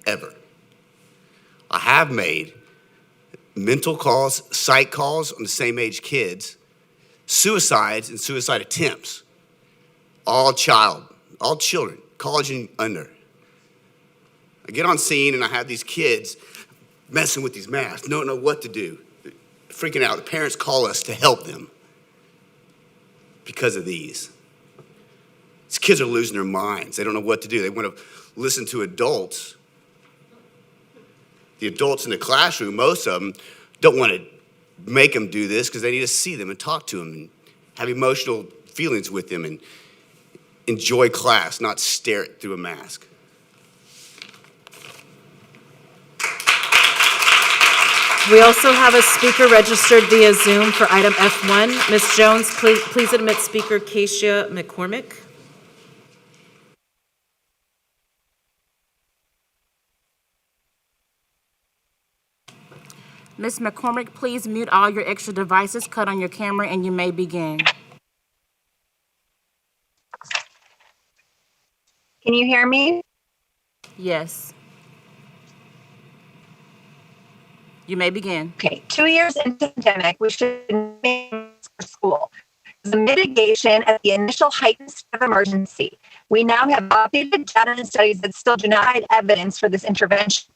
ever. I have made mental calls, psych calls on the same age kids, suicides and suicide attempts, all children, college and under. I get on scene and I have these kids messing with these masks, don't know what to do, freaking out. The parents call us to help them because of these. These kids are losing their minds. They don't know what to do. They want to listen to adults. The adults in the classroom, most of them, don't want to make them do this because they need to see them and talk to them and have emotional feelings with them and enjoy class, not stare it through a mask. We also have a speaker registered via Zoom for item F1. Ms. Jones, please admit speaker Keisha McCormick. Ms. McCormick, please mute all your extra devices, cut on your camera, and you may begin. Can you hear me? Yes. You may begin. Okay, 2 years into the pandemic, we should make for school. The mitigation at the initial heightened state of emergency. We now have updated data and studies that still do not provide evidence for this intervention.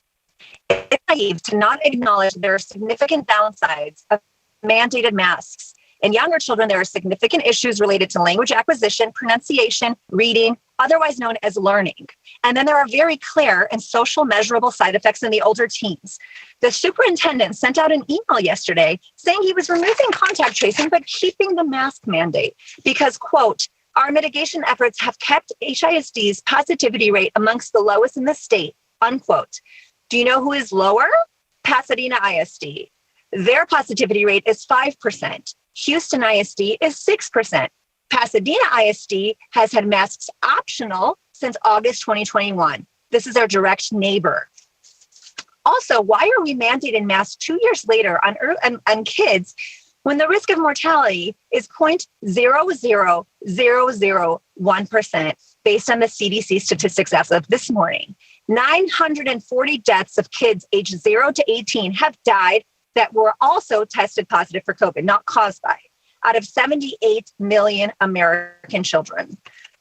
It's naive to not acknowledge there are significant downsides of mandated masks. In younger children, there are significant issues related to language acquisition, pronunciation, reading, otherwise known as learning. And then there are very clear and social measurable side effects in the older teens. The superintendent sent out an email yesterday saying he was removing contact tracing, but keeping the mask mandate because, quote, our mitigation efforts have kept HISD's positivity rate amongst the lowest in the state, unquote. Do you know who is lower? Pasadena ISD. Their positivity rate is 5%. Houston ISD is 6%. Pasadena ISD has had masks optional since August 2021. This is our direct neighbor. Also, why are we mandating masks 2 years later on kids when the risk of mortality is 0.00001% based on the CDC statistics as of this morning? 940 deaths of kids aged 0 to 18 have died that were also tested positive for COVID, not caused by, out of 78 million American children.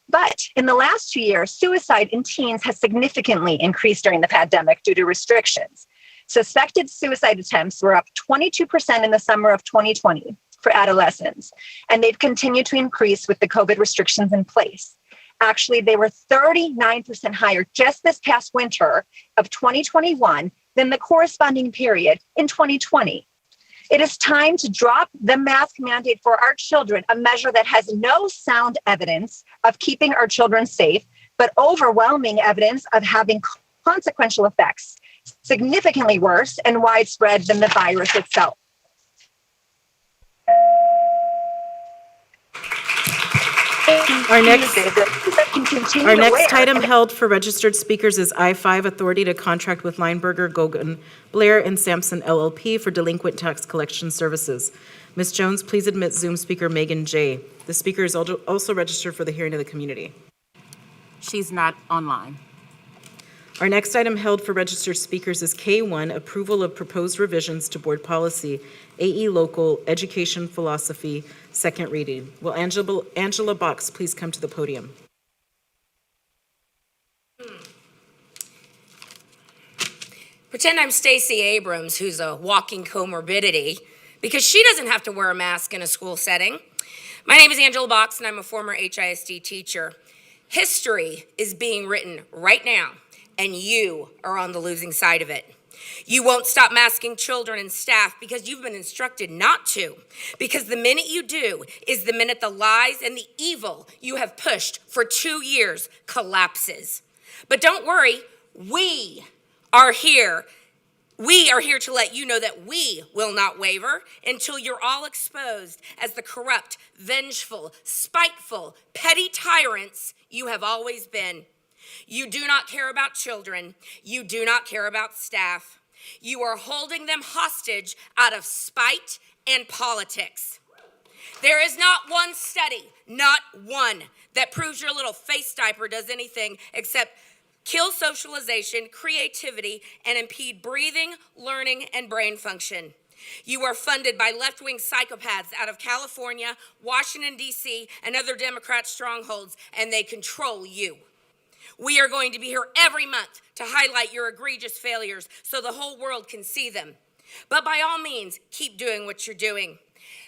But in the last 2 years, suicide in teens has significantly increased during the pandemic due to restrictions. Suspected suicide attempts were up 22% in the summer of 2020 for adolescents, and they've continued to increase with the COVID restrictions in place. Actually, they were 39% higher just this past winter of 2021 than the corresponding period in 2020. It is time to drop the mask mandate for our children, a measure that has no sound evidence of keeping our children safe, but overwhelming evidence of having consequential effects, significantly worse and widespread than the virus itself. Our next item held for registered speakers is I-5, authority to contract with Lineberger, Gogan, Blair, and Sampson LLP for delinquent tax collection services. Ms. Jones, please admit Zoom speaker Megan J. The speaker is also registered for the hearing of the community. She's not online. Our next item held for registered speakers is K1, approval of proposed revisions to board policy, AE Local Education Philosophy, second reading. Will Angela Box please come to the podium? Pretend I'm Stacey Abrams, who's a walking comorbidity, because she doesn't have to wear a mask in a school setting. My name is Angela Box, and I'm a former HISD teacher. History is being written right now, and you are on the losing side of it. You won't stop masking children and staff because you've been instructed not to. Because the minute you do is the minute the lies and the evil you have pushed for 2 years collapses. But don't worry, we are here. We are here to let you know that we will not waver until you're all exposed as the corrupt, vengeful, spiteful, petty tyrants you have always been. You do not care about children. You do not care about staff. You are holding them hostage out of spite and politics. There is not one study, not one, that proves your little face diaper does anything except kill socialization, creativity, and impede breathing, learning, and brain function. You are funded by left-wing psychopaths out of California, Washington, D.C., and other Democrat strongholds, and they control you. We are going to be here every month to highlight your egregious failures so the whole world can see them. But by all means, keep doing what you're doing.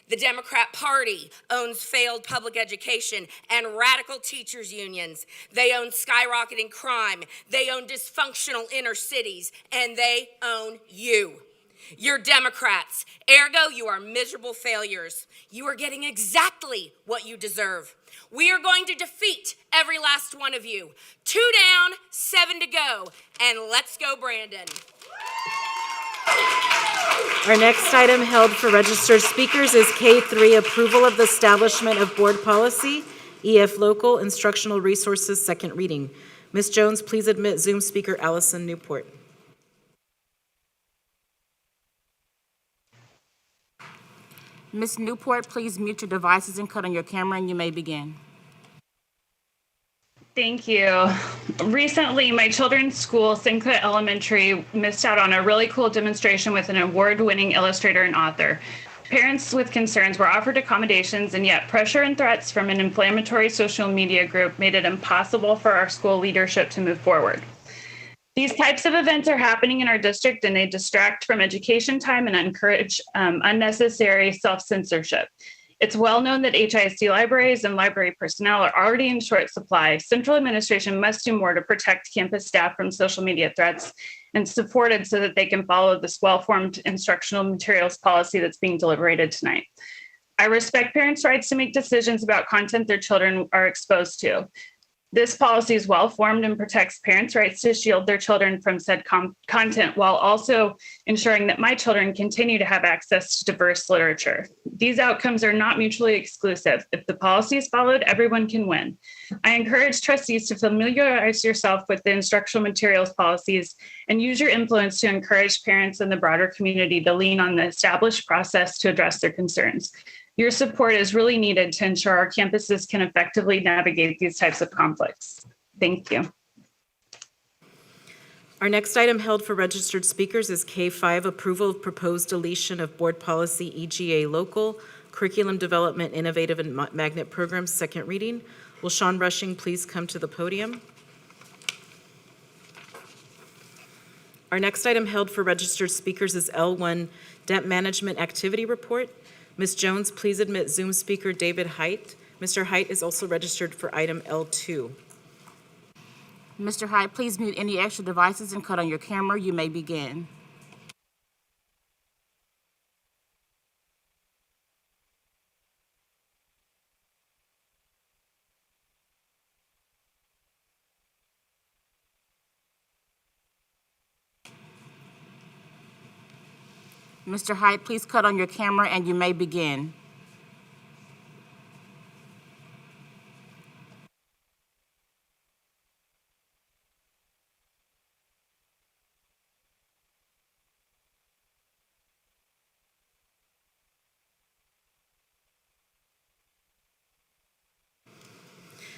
The Democrat Party owns failed public education and radical teachers' unions. They own skyrocketing crime. They own dysfunctional inner cities, and they own you. You're Democrats. Ergo, you are miserable failures. You are getting exactly what you deserve. We are going to defeat every last one of you. 2 down, 7 to go, and let's go, Brandon. Our next item held for registered speakers is K3, approval of the establishment of board policy, EF Local Instructional Resources, second reading. Ms. Jones, please admit Zoom speaker Allison Newport. Ms. Newport, please mute your devices and cut on your camera, and you may begin. Thank you. Recently, my children's school, Sinclair Elementary, missed out on a really cool demonstration with an award-winning illustrator and author. Parents with concerns were offered accommodations, and yet pressure and threats from an inflammatory social media group made it impossible for our school leadership to move forward. These types of events are happening in our district, and they distract from education time and encourage unnecessary self-censorship. It's well known that HISD libraries and library personnel are already in short supply. Central administration must do more to protect campus staff from social media threats and supported so that they can follow this well-formed instructional materials policy that's being deliberated tonight. I respect parents' rights to make decisions about content their children are exposed to. This policy is well-formed and protects parents' rights to shield their children from said content while also ensuring that my children continue to have access to diverse literature. These outcomes are not mutually exclusive. If the policy is followed, everyone can win. I encourage trustees to familiarize yourself with the instructional materials policies and use your influence to encourage parents and the broader community to lean on the established process to address their concerns. Your support is really needed to ensure our campuses can effectively navigate these types of conflicts. Thank you. Our next item held for registered speakers is K5, approval of proposed deletion of board policy EGA local, curriculum development, innovative and magnet programs, second reading. Will Sean Rushing please come to the podium? Our next item held for registered speakers is L1, debt management activity report. Ms. Jones, please admit Zoom speaker David Height. Mr. Height is also registered for item L2. Mr. Hyde, please mute any extra devices and cut on your camera. You may begin. Mr. Hyde, please cut on your camera and you may begin.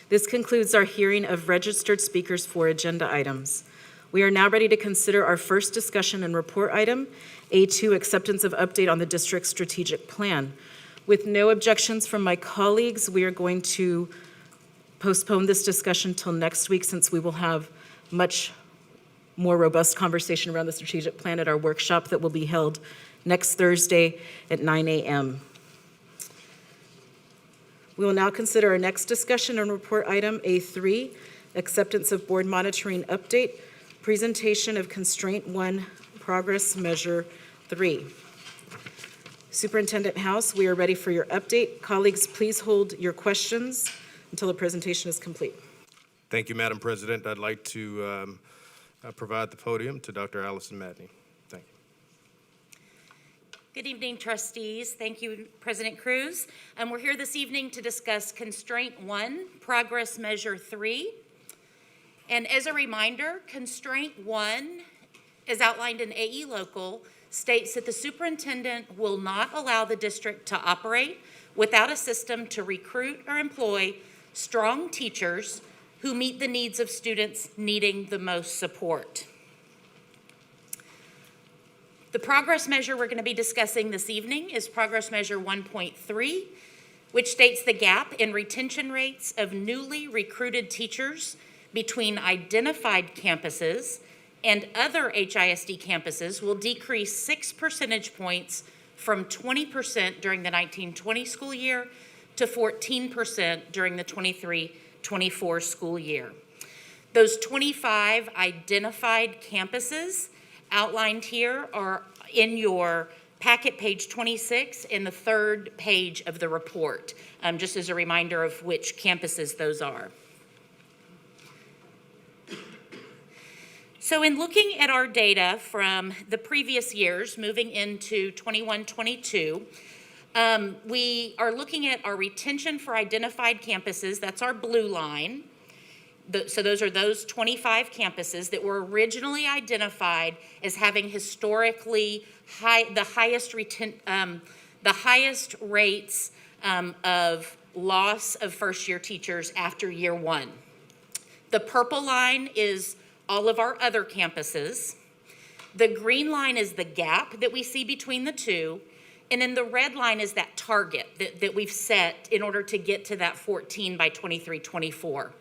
This concludes our hearing of registered speakers for agenda items. We are now ready to consider our first discussion and report item, A2, acceptance of update on the district's strategic plan. With no objections from my colleagues, we are going to postpone this discussion till next week since we will have much more robust conversation around the strategic plan at our workshop that will be held next Thursday at 9 a.m. We will now consider our next discussion and report item, A3, acceptance of board monitoring update, presentation of Constraint 1, progress measure 3. Superintendent House, we are ready for your update. Colleagues, please hold your questions until the presentation is complete. Thank you, Madam President. I'd like to provide the podium to Dr. Allison Madney. Thank you. Good evening, trustees. Thank you, President Cruz. We're here this evening to discuss Constraint 1, Progress Measure 3. And as a reminder, Constraint 1, as outlined in AE Local, states that the superintendent will not allow the district to operate without a system to recruit or employ strong teachers who meet the needs of students needing the most support. The progress measure we're going to be discussing this evening is progress measure 1.3, which states the gap in retention rates of newly recruited teachers between identified campuses and other HISD campuses will decrease 6 percentage points from 20% during the 1920 school year to 14% during the 23-24 school year. Those 25 identified campuses outlined here are in your packet, page 26, in the third page of the report, just as a reminder of which campuses those are. So in looking at our data from the previous years, moving into 21-22, we are looking at our retention for identified campuses. That's our blue line. So those are those 25 campuses that were originally identified as having historically the highest rates of loss of first-year teachers after year one. The purple line is all of our other campuses. The green line is the gap that we see between the two. And then the red line is that target that we've set in order to get to that 14 by 23-24.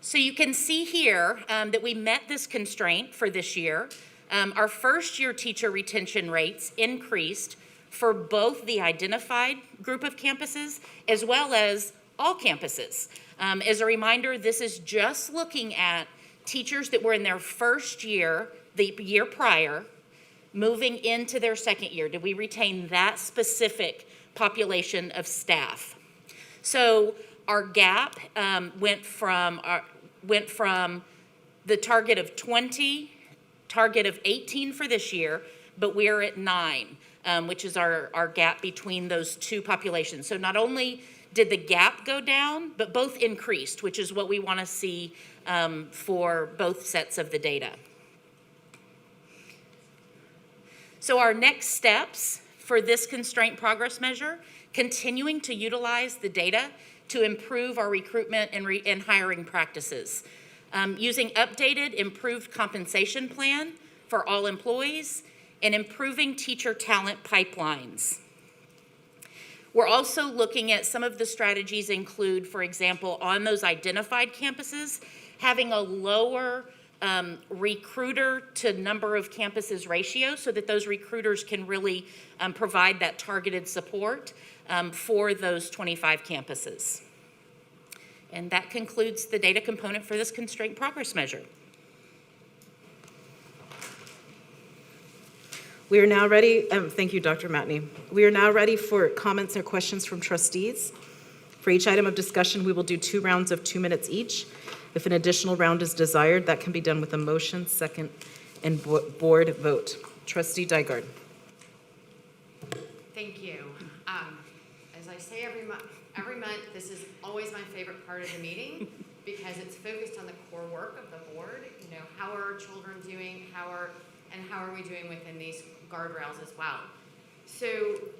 So you can see here that we met this constraint for this year. Our first year teacher retention rates increased for both the identified group of campuses as well as all campuses. As a reminder, this is just looking at teachers that were in their first year, the year prior, moving into their second year. Did we retain that specific population of staff? So our gap went from the target of 20, target of 18 for this year, but we're at 9, which is our gap between those two populations. So not only did the gap go down, but both increased, which is what we want to see for both sets of the data. So our next steps for this constraint progress measure, continuing to utilize the data to improve our recruitment and hiring practices, using updated, improved compensation plan for all employees, and improving teacher talent pipelines. We're also looking at some of the strategies include, for example, on those identified campuses, having a lower recruiter to number of campuses ratio so that those recruiters can really provide that targeted support for those 25 campuses. And that concludes the data component for this constraint progress measure. We are now ready, thank you, Dr. Matney. We are now ready for comments or questions from trustees. For each item of discussion, we will do 2 rounds of 2 minutes each. If an additional round is desired, that can be done with a motion, second, and board vote. Trustee Dygard. Thank you. As I say every month, this is always my favorite part of the meeting because it's focused on the core work of the board. You know, how are our children doing? How are we doing within these guardrails as well? So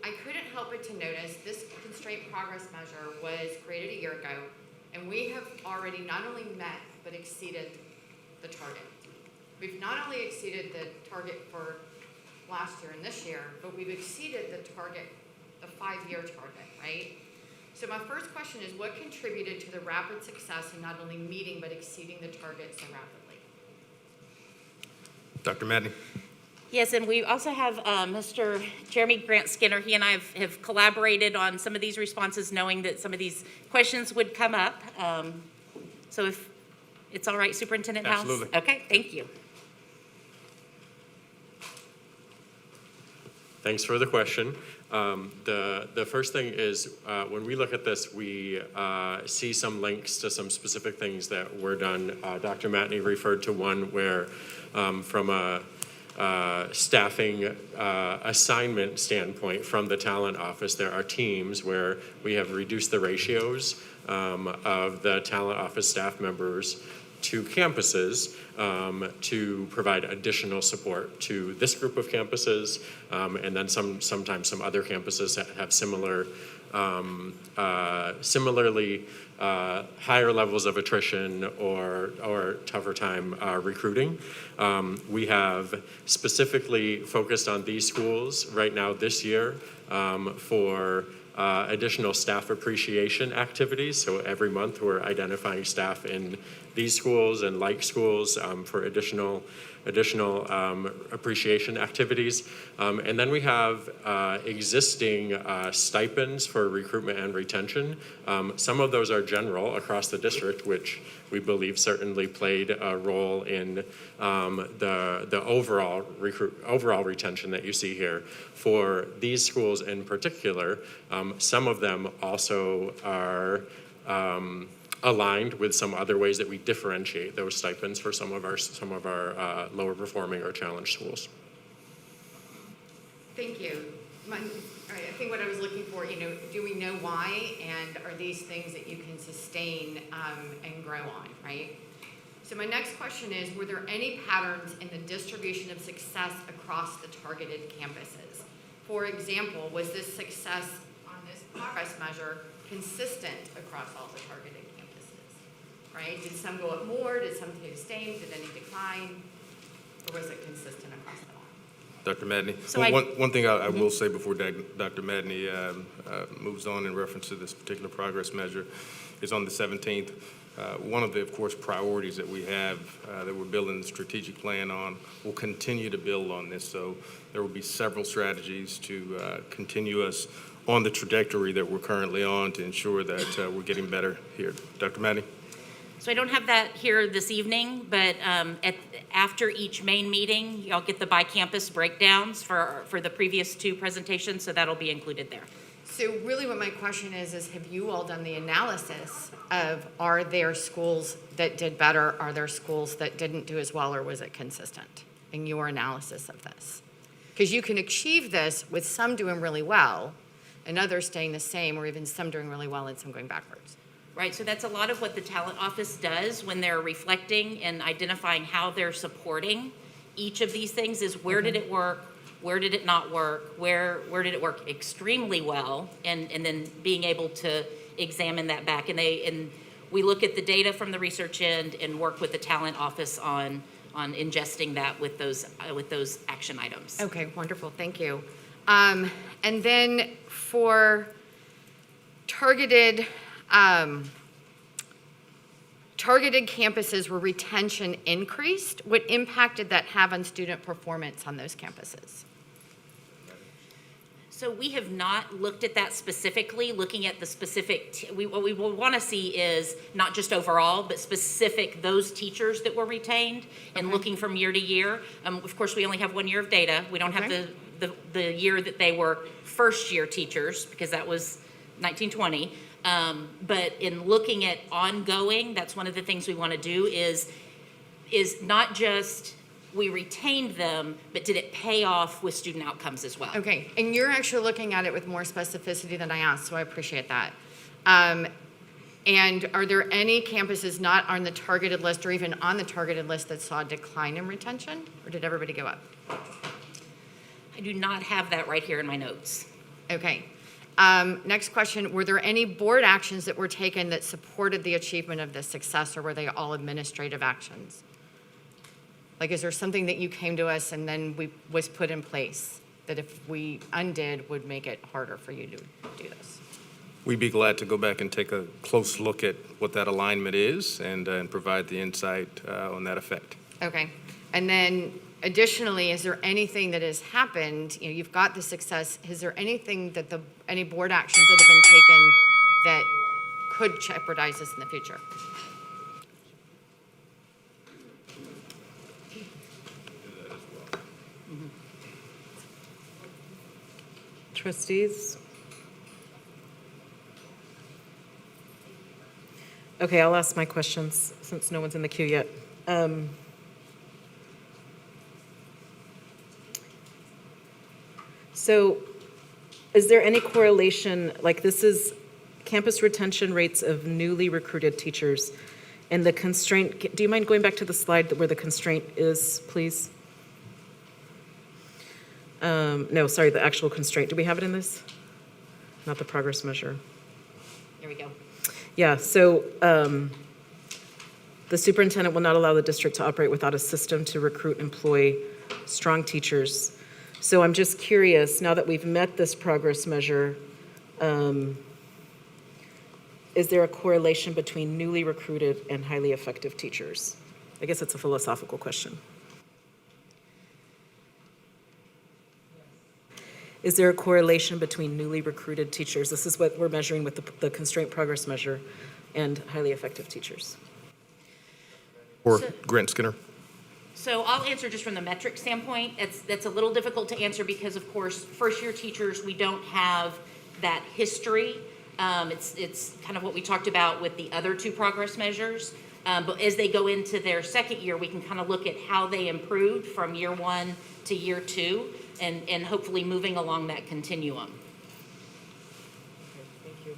I couldn't help but to notice this constraint progress measure was created a year ago, and we have already not only met but exceeded the target. We've not only exceeded the target for last year and this year, but we've exceeded the target, the 5-year target, right? So my first question is, what contributed to the rapid success in not only meeting but exceeding the target so rapidly? Dr. Matney. Yes, and we also have Mr. Jeremy Grant Skinner. He and I have collaborated on some of these responses, knowing that some of these questions would come up. So if it's all right, Superintendent House? Absolutely. Okay, thank you. Thanks for the question. The first thing is when we look at this, we see some links to some specific things that were done. Dr. Matney referred to one where from a staffing assignment standpoint from the talent office, there are teams where we have reduced the ratios of the talent office staff members to campuses to provide additional support to this group of campuses, and then sometimes some other campuses that have similar similarly higher levels of attrition or tougher time recruiting. We have specifically focused on these schools right now this year for additional staff appreciation activities. So every month we're identifying staff in these schools and like schools for additional appreciation activities. And then we have existing stipends for recruitment and retention. Some of those are general across the district, which we believe certainly played a role in the overall retention that you see here. For these schools in particular, some of them also are aligned with some other ways that we differentiate those stipends for some of our lower performing or challenged schools. Thank you. I think what I was looking for, do we know why, and are these things that you can sustain and grow on, right? So my next question is, were there any patterns in the distribution of success across the targeted campuses? For example, was this success on this progress measure consistent across all the targeted campuses, right? Did some go up more? Did some stay the same? Did any decline? Or was it consistent across them all? Dr. Madney. So One thing I will say before Dr. Madney moves on in reference to this particular progress measure is on the 17th. One of the, of course, priorities that we have that we're building the strategic plan on, we'll continue to build on this. So there will be several strategies to continue us on the trajectory that we're currently on to ensure that we're getting better here. Dr. Madney? So I don't have that here this evening, but after each main meeting, y'all get the by-campus breakdowns for the previous two presentations, so that'll be included there. So really what my question is have you all done the analysis of, are there schools that did better, are there schools that didn't do as well, or was it consistent in your analysis of this? Because you can achieve this with some doing really well and others staying the same, or even some doing really well and some going backwards. Right, so that's a lot of what the talent office does when they're reflecting and identifying how they're supporting each of these things is where did it work, where did it not work, where did it work extremely well, and then being able to examine that back. And we look at the data from the research end and work with the talent office on ingesting that with those action items. Okay, wonderful, thank you. And then for targeted campuses where retention increased, what impact did that have on student performance on those campuses? So we have not looked at that specifically, looking at the specific, what we will want to see is not just overall, but specific those teachers that were retained and looking from year to year. Of course, we only have 1 year of data. We don't have the year that they were first year teachers because that was 1920. But in looking at ongoing, that's one of the things we want to do is not just we retained them, but did it pay off with student outcomes as well? Okay, and you're actually looking at it with more specificity than I asked, so I appreciate that. And are there any campuses not on the targeted list or even on the targeted list that saw a decline in retention, or did everybody go up? I do not have that right here in my notes. Okay. Next question, were there any board actions that were taken that supported the achievement of this success, or were they all administrative actions? Like, is there something that you came to us and then was put in place that if we undid would make it harder for you to do this? We'd be glad to go back and take a close look at what that alignment is and provide the insight on that effect. Okay. And then additionally, is there anything that has happened, you've got the success, is there anything that any board actions that have been taken that could jeopardize this in the future? Trustees? Okay, I'll ask my questions since no one's in the queue yet. So is there any correlation, like this is campus retention rates of newly recruited teachers and the constraint, do you mind going back to the slide where the constraint is, please? No, sorry, the actual constraint. Do we have it in this? not the progress measure. There we go. Yeah, so the superintendent will not allow the district to operate without a system to recruit, employ strong teachers. So I'm just curious, now that we've met this progress measure, is there a correlation between newly recruited and highly effective teachers? I guess it's a philosophical question. Is there a correlation between newly recruited teachers? This is what we're measuring with the constraint progress measure, and highly effective teachers. Or Grant Skinner. So I'll answer just from the metric standpoint. That's a little difficult to answer because, of course, first-year teachers, we don't have that history. It's kind of what we talked about with the other two progress measures. But as they go into their second year, we can kind of look at how they improved from year 1 to year 2, and hopefully moving along that continuum. Okay, thank you.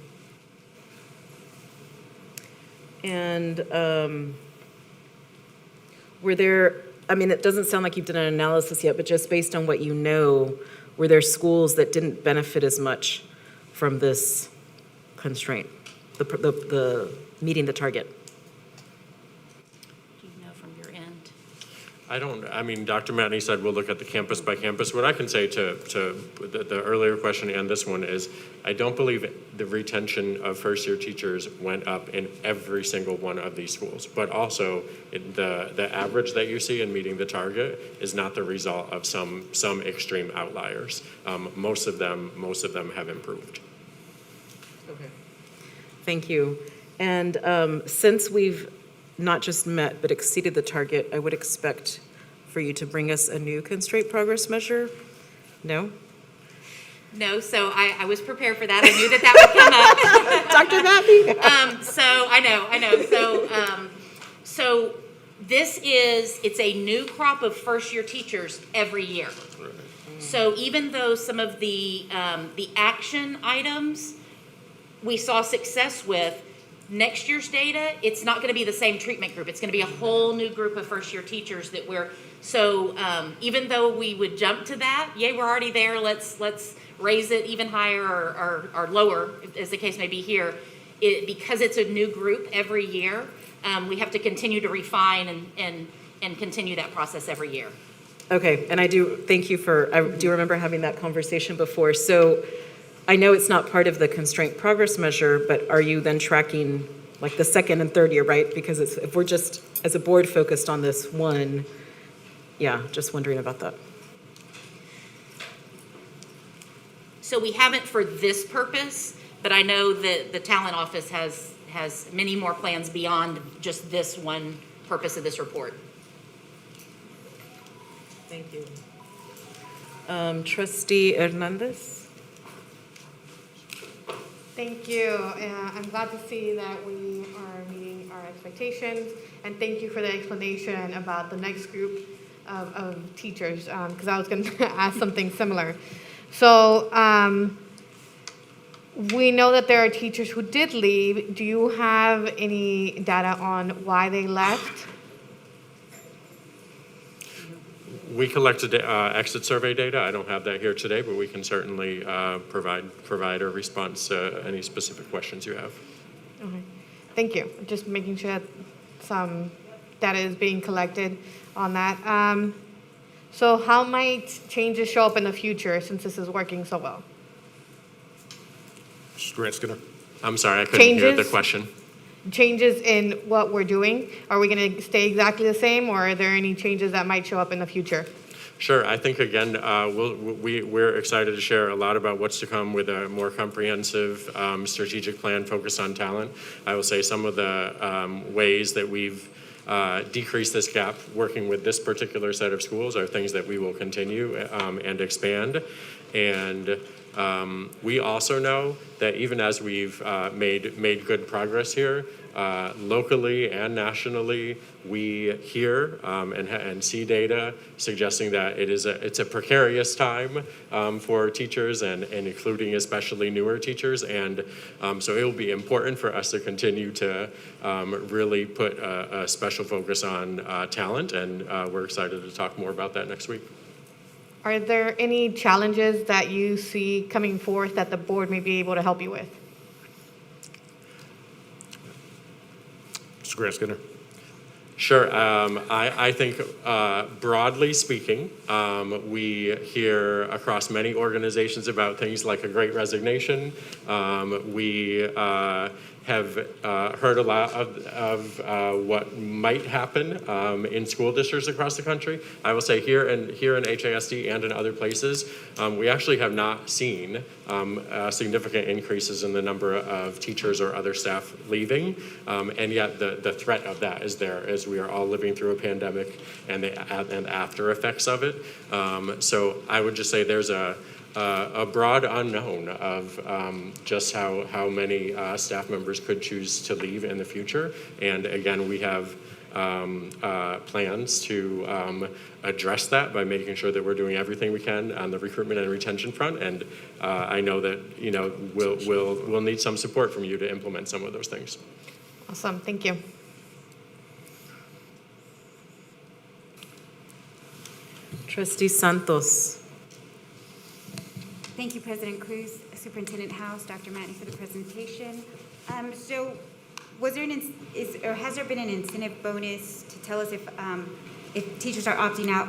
And were there, I mean, it doesn't sound like you've done an analysis yet, but just based on what you know, were there schools that didn't benefit as much from this constraint, the meeting the target? Do you know from your end? I mean, Dr. Matney said we'll look at the campus by campus. What I can say to the earlier question and this one is, I don't believe the retention of first-year teachers went up in every single one of these schools. But also, the average that you see in meeting the target is not the result of some extreme outliers. Most of them have improved. Okay. Thank you. And since we've not just met, but exceeded the target, I would expect for you to bring us a new constraint progress measure? No? No, so I was prepared for that. I knew that would come up. Dr. Matney? So I know. So this it's a new crop of first-year teachers every year. So even though some of the action items we saw success with, next year's data, it's not going to be the same treatment group. It's going to be a whole new group of first-year teachers that even though we would jump to that, yay, we're already there, let's raise it even higher or lower, as the case may be here, because it's a new group every year, we have to continue to refine and continue that process every year. Okay, and I do remember having that conversation before. So I know it's not part of the constraint progress measure, but are you then tracking like the second and third year, right? Because if we're just, as a board, focused on this one, yeah, just wondering about that. So we haven't for this purpose, but I know that the talent office has many more plans beyond just this one purpose of this report. Thank you. Trustee Hernandez? Thank you. I'm glad to see that we are meeting our expectations, and thank you for the explanation about the next group of teachers, because I was going to ask something similar. So we know that there are teachers who did leave. Do you have any data on why they left? We collected exit survey data. I don't have that here today, but we can certainly provide a response to any specific questions you have. Okay, thank you. Just making sure that some data is being collected on that. So how might changes show up in the future since this is working so well? Grant Skinner. I'm sorry, I couldn't hear the question. Changes in what we're doing? Are we going to stay exactly the same, or are there any changes that might show up in the future? Sure. I think, again, we're excited to share a lot about what's to come with a more comprehensive strategic plan focused on talent. I will say some of the ways that we've decreased this gap working with this particular set of schools are things that we will continue and expand. And we also know that even as we've made good progress here, locally and nationally, we hear and see data suggesting that it's a precarious time for teachers and including especially newer teachers. And so it will be important for us to continue to really put a special focus on talent, and we're excited to talk more about that next week. Are there any challenges that you see coming forth that the board may be able to help you with? Mr. Grant Skinner. Sure. I think broadly speaking, we hear across many organizations about things like a great resignation. We have heard a lot of what might happen in school districts across the country. I will say here in HISD and in other places, we actually have not seen significant increases in the number of teachers or other staff leaving, and yet the threat of that is there as we are all living through a pandemic and the after effects of it. So I would just say there's a broad unknown of just how many staff members could choose to leave in the future. And again, we have plans to address that by making sure that we're doing everything we can on the recruitment and retention front. And I know that we'll need some support from you to implement some of those things. Awesome, thank you. Trustee Santos. Thank you, President Cruz, Superintendent House, Dr. Matney for the presentation. So was there has there been an incentive bonus to tell us if teachers are opting out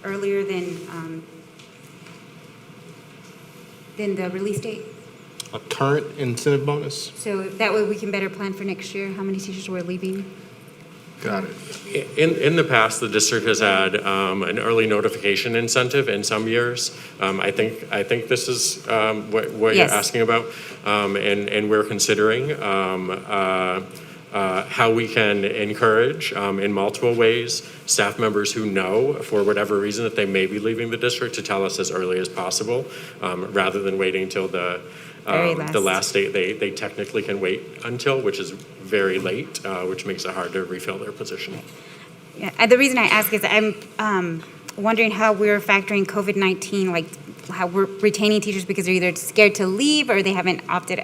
earlier than the release date? A current incentive bonus? So that way we can better plan for next year, how many teachers were leaving? Got it. In the past, the district has had an early notification incentive in some years. I think this is what Yes. you're asking about, and we're considering how we can encourage in multiple ways staff members who know for whatever reason that they may be leaving the district to tell us as early as possible, rather than waiting until the last date they technically can wait until, which is very late, which makes it hard to refill their position. Yeah, and the reason I ask is I'm wondering how we're factoring COVID-19, like how we're retaining teachers because they're either scared to leave or they haven't opted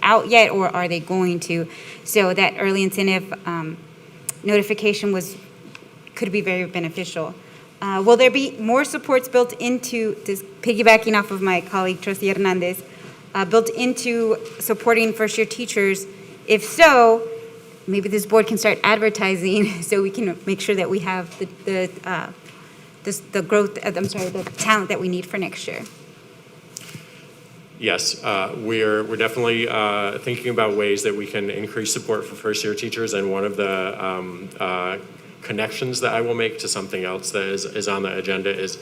out yet, or are they going to? So that early incentive notification could be very beneficial. Will there be more supports built into this, piggybacking off of my colleague, Trustee Hernandez, built into supporting first-year teachers? If so, maybe this board can start advertising so we can make sure that we have the talent that we need for next year. Yes, we're definitely thinking about ways that we can increase support for first-year teachers, and one of the connections that I will make to something else that is on the agenda is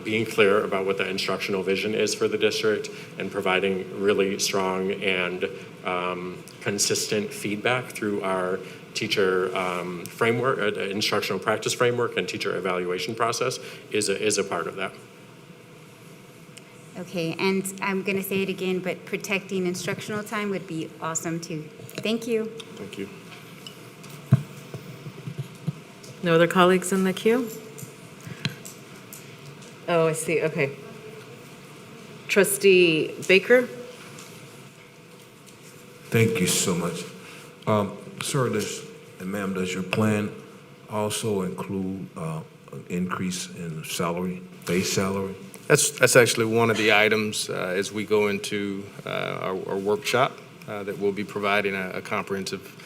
being clear about what the instructional vision is for the district and providing really strong and consistent feedback through our teacher framework, instructional practice framework, and teacher evaluation process is a part of that. Okay, and I'm going to say it again, but protecting instructional time would be awesome too. Thank you. Thank you. No other colleagues in the queue? Oh, I see, okay. Trustee Baker? Thank you so much. Sir, and ma'am, does your plan also include an increase in salary, base salary? That's actually one of the items as we go into our workshop that we'll be providing a comprehensive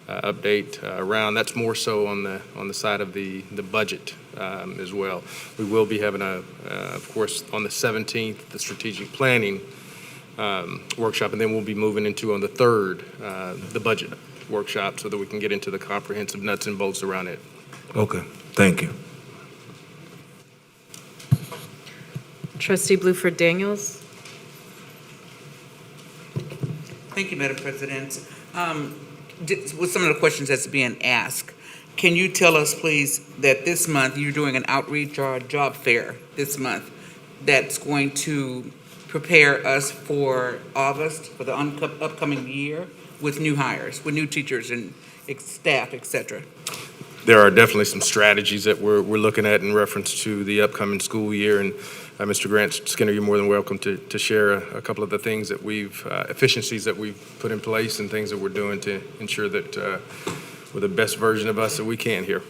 update around. That's more so on the side of the budget as well. We will be having of course, on the 17th, the strategic planning workshop, and then we'll be moving into on the 3rd, the budget workshop, so that we can get into the comprehensive nuts and bolts around it. Okay, thank you. Trustee Bluford Daniels? Thank you, Madam President. With some of the questions that's being asked, can you tell us, please, that this month you're doing an outreach or a job fair this month that's going to prepare us for August, for the upcoming year, with new hires, with new teachers and staff, et cetera? There are definitely some strategies that we're looking at in reference to the upcoming school year, and Mr. Grant Skinner, you're more than welcome to share a couple of the things that efficiencies that we've put in place and things that we're doing to ensure that we're the best version of us that we can here.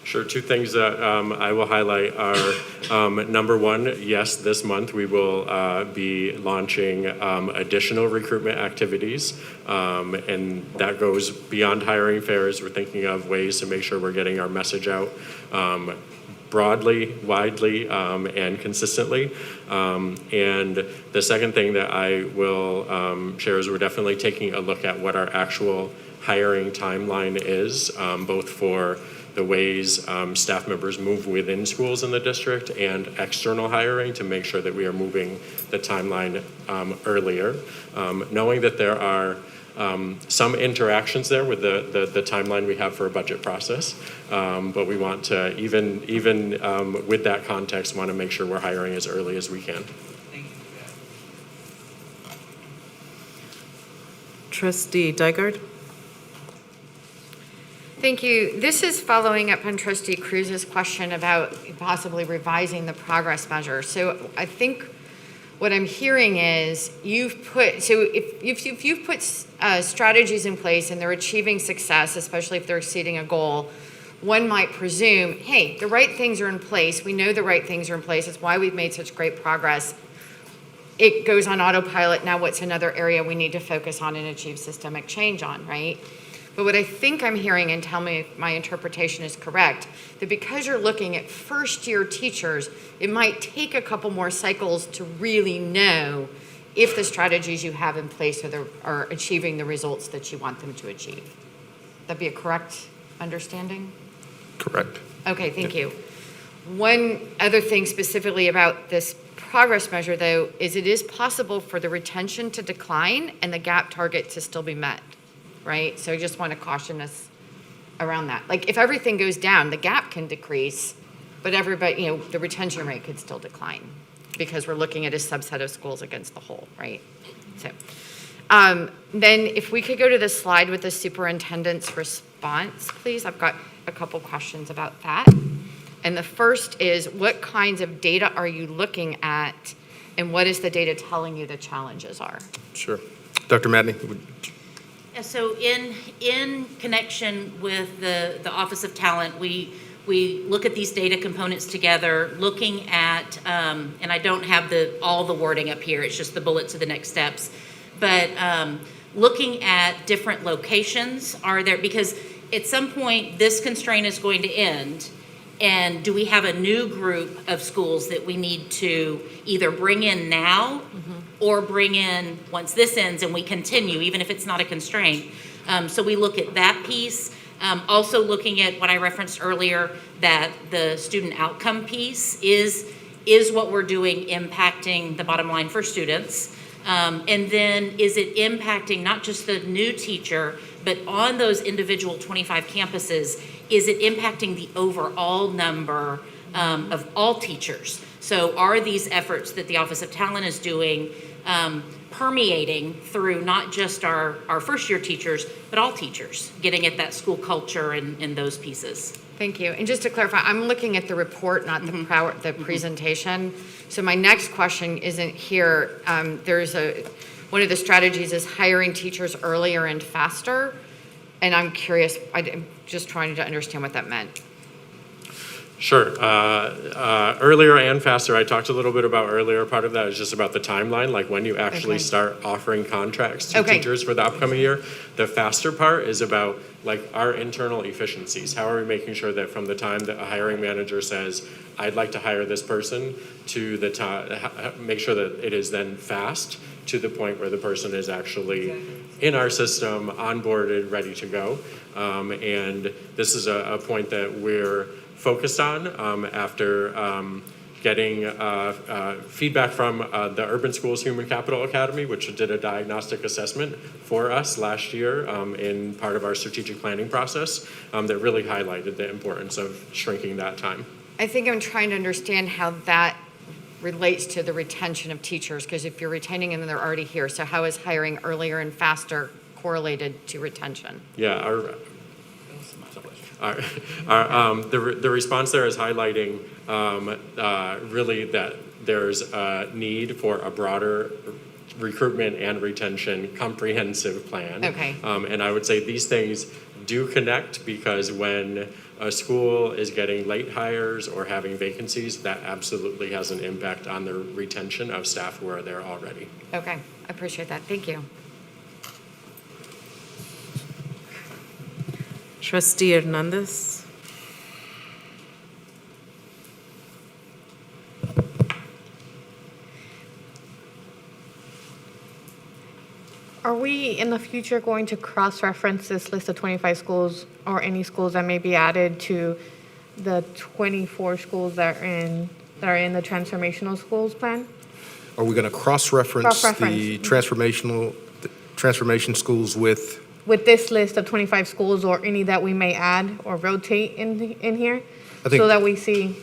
Sure. Two things that I will highlight are, number one, yes, this month we will be launching additional recruitment activities, and that goes beyond hiring fairs. We're thinking of ways to make sure we're getting our message out broadly, widely, and consistently. And the second thing that I will share is we're definitely taking a look at what our actual hiring timeline is, both for the ways staff members move within schools in the district and external hiring to make sure that we are moving the timeline earlier. Knowing that there are some interactions there with the timeline we have for a budget process, but we want to, even with that context, want to make sure we're hiring as early as we can. Trustee Dygard? Thank you. This is following up on Trustee Cruz's question about possibly revising the progress measure. So I think what I'm hearing is if you've put strategies in place and they're achieving success, especially if they're exceeding a goal, one might presume, hey, the right things are in place. We know the right things are in place. It's why we've made such great progress. It goes on autopilot. Now what's another area we need to focus on and achieve systemic change on, right? But what I think I'm hearing, and tell me if my interpretation is correct, that because you're looking at first-year teachers, it might take a couple more cycles to really know if the strategies you have in place are achieving the results that you want them to achieve. That'd be a correct understanding? Correct. Okay, thank you. One other thing specifically about this progress measure, though, is it is possible for the retention to decline and the gap target to still be met. Right? So I just want to caution us around that. Like if everything goes down, the gap can decrease, but everybody, the retention rate could still decline because we're looking at a subset of schools against the whole, right? So then if we could go to the slide with the superintendent's response, please. I've got a couple questions about that. And the first is, what kinds of data are you looking at and what is the data telling you the challenges are? Sure. Dr. Madney, So in connection with the Office of Talent, we look at these data components together, looking at, and I don't have all the wording up here, it's just the bullets of the next steps, but looking at different locations are there, because at some point this constraint is going to end, and do we have a new group of schools that we need to either bring in now or bring in once this ends and we continue, even if it's not a constraint. So we look at that piece. Also looking at what I referenced earlier, that the student outcome piece is what we're doing impacting the bottom line for students. And then is it impacting not just the new teacher, but on those individual 25 campuses, is it impacting the overall number of all teachers? So are these efforts that the Office of Talent is doing permeating through not just our first year teachers, but all teachers, getting at that school culture and those pieces? Thank you. And just to clarify, I'm looking at the report, not the presentation. So my next question isn't here. One of the strategies is hiring teachers earlier and faster. And I'm curious, I'm just trying to understand what that meant. Sure. Earlier and faster, I talked a little bit about earlier. Part of that is just about the timeline, like when you actually start offering contracts to teachers for the upcoming year. The faster part is about like our internal efficiencies. How are we making sure that from the time that a hiring manager says, I'd like to hire this person, to the time, make sure that it is then fast to the point where the person is actually in our system, onboarded, ready to go. And this is a point that we're focused on after getting feedback from the Urban Schools Human Capital Academy, which did a diagnostic assessment for us last year in part of our strategic planning process that really highlighted the importance of shrinking that time. I think I'm trying to understand how that relates to the retention of teachers, because if you're retaining them, they're already here. So how is hiring earlier and faster correlated to retention? Yeah, the response there is highlighting really that there's a need for a broader recruitment and retention comprehensive plan. Okay. And I would say these things do connect, because when a school is getting late hires or having vacancies, that absolutely has an impact on the retention of staff who are there already. Okay, I appreciate that. Thank you. Trustee Hernandez. Are we in the future going to cross-reference this list of 25 schools or any schools that may be added to the 24 schools that are in the transformational schools plan? Are we going to cross-reference Cross-reference. the transformation schools with? With this list of 25 schools or any that we may add or rotate in here? I think- So that we see,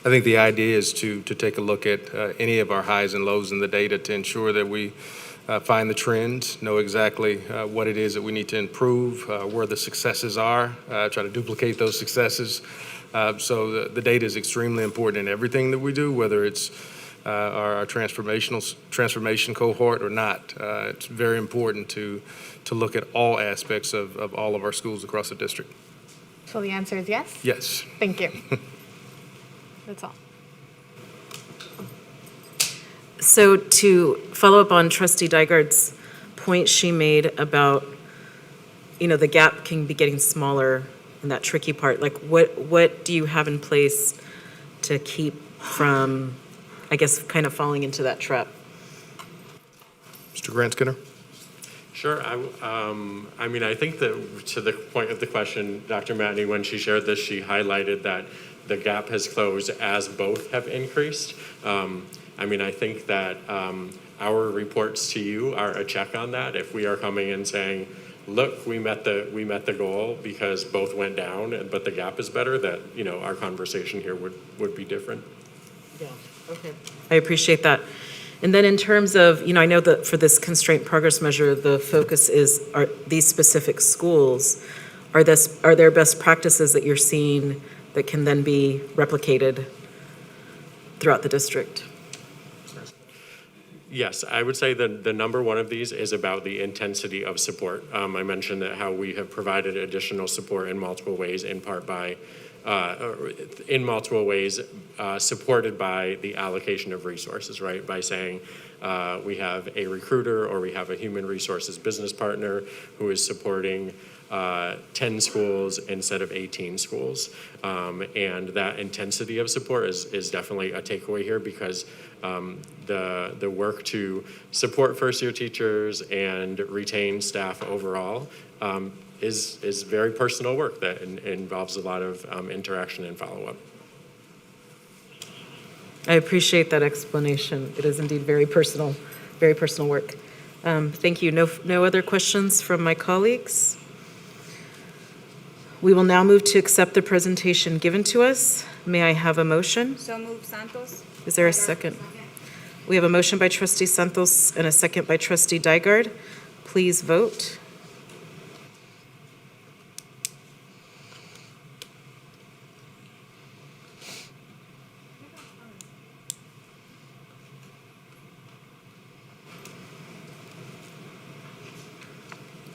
I think the idea is to take a look at any of our highs and lows in the data to ensure that we find the trends, know exactly what it is that we need to improve, where the successes are, try to duplicate those successes. So the data is extremely important in everything that we do, whether it's our transformation cohort or not. It's very important to look at all aspects of all of our schools across the district. so the answer is yes? Yes. Thank you. That's all. So to follow up on Trustee Dygard's point she made about, the gap can be getting smaller and that tricky part, like what do you have in place to keep from, I guess, kind of falling into that trap? Mr. Grant Skinner? Sure. I mean, I think that to the point of the question, Dr. Matney, when she shared this, she highlighted that the gap has closed as both have increased. I mean, I think that our reports to you are a check on that. If we are coming in saying, look, we met the goal because both went down, but the gap is better, that, our conversation here would be different. Yeah, okay. I appreciate that. And then in terms of, I know that for this constraint progress measure, the focus are these specific schools. Are there best practices that you're seeing that can then be replicated throughout the district? Yes, I would say that the number one of these is about the intensity of support. I mentioned that how we have provided additional support in multiple ways, in part by, supported by the allocation of resources, right? By saying we have a recruiter or we have a human resources business partner who is supporting 10 schools instead of 18 schools. And that intensity of support is definitely a takeaway here, because the work to support first-year teachers and retain staff overall is very personal work that involves a lot of interaction and follow-up. I appreciate that explanation. It is indeed very personal work. Thank you. No other questions from my colleagues? We will now move to accept the presentation given to us. May I have a motion? So move, Santos. Is there a second? We have a motion by Trustee Santos and a second by Trustee Dygard. Please vote.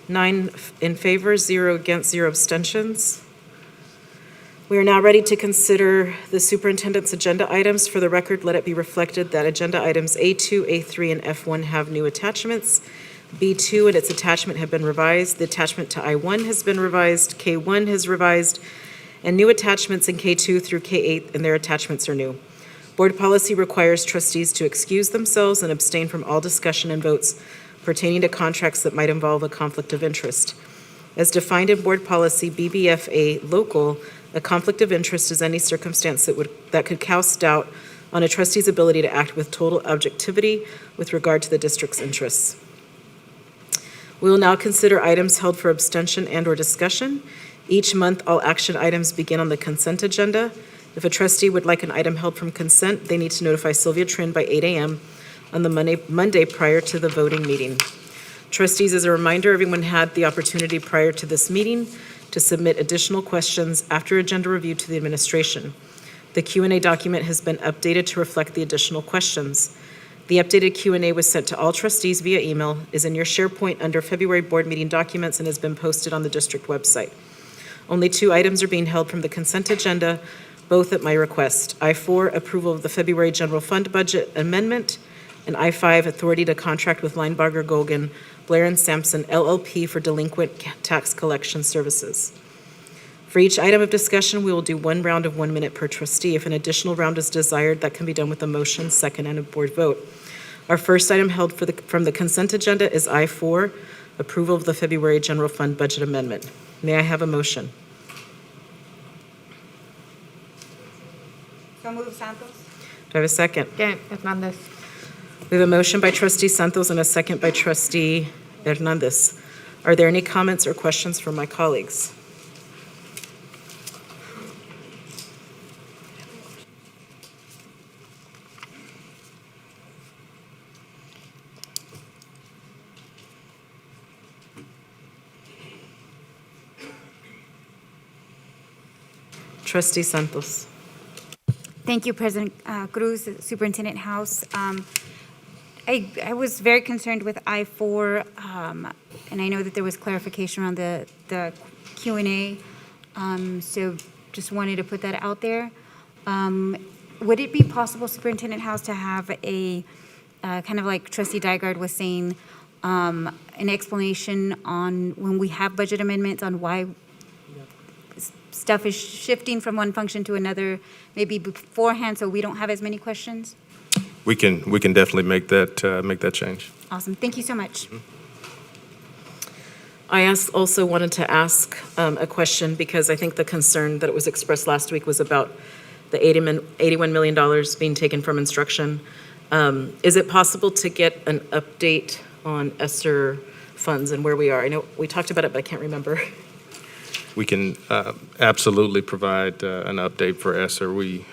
Nine in favor, 0 against, 0 abstentions. We are now ready to consider the superintendent's agenda items. For the record, let it be reflected that agenda items A2, A3, and F1 have new attachments. B2 and its attachment have been revised. The attachment to I1 has been revised. K1 has revised. And new attachments in K2 through K8 and their attachments are new. Board policy requires trustees to excuse themselves and abstain from all discussion and votes pertaining to contracts that might involve a conflict of interest. As defined in board policy BBFA local, a conflict of interest is any circumstance that could cast doubt on a trustee's ability to act with total objectivity with regard to the district's interests. We will now consider items held for abstention and/or discussion. Each month, all action items begin on the consent agenda. If a trustee would like an item held from consent, they need to notify Sylvia Trin by 8 a.m. on the Monday prior to the voting meeting. Trustees, as a reminder, everyone had the opportunity prior to this meeting to submit additional questions after agenda review to the administration. The Q&A document has been updated to reflect the additional questions. The updated Q&A was sent to all trustees via email, is in your SharePoint under February board meeting documents, and has been posted on the district website. Only 2 items are being held from the consent agenda, both at my request. I-4, approval of the February general fund budget amendment, and I-5, authority to contract with Linebarger Gogan, Blair and Sampson LLP for delinquent tax collection services. For each item of discussion, we will do 1 round of 1 minute per trustee. If an additional round is desired, that can be done with a motion, second, and a board vote. Our first item held from the consent agenda is I-4, approval of the February general fund budget amendment. May I have a motion? So move, Santos. Do I have a second? Again, Hernandez. We have a motion by trustee Santos and a second by trustee Hernandez. Are there any comments or questions from my colleagues? Trustee Santos. Thank you, President Cruz, Superintendent House. I was very concerned with I-4, and I know that there was clarification around the Q&A, so just wanted to put that out there. Would it be possible, Superintendent House, to have a, kind of like Trustee Dygard was saying, an explanation on when we have budget amendments on why stuff is shifting from one function to another, maybe beforehand, so we don't have as many questions? We can definitely make that change. Awesome. Thank you so much. I also wanted to ask a question because I think the concern that was expressed last week was about the $81 million being taken from instruction. Is it possible to get an update on ESSER funds and where we are? I know we talked about it, but I can't remember. We can absolutely provide an update for ESSER. We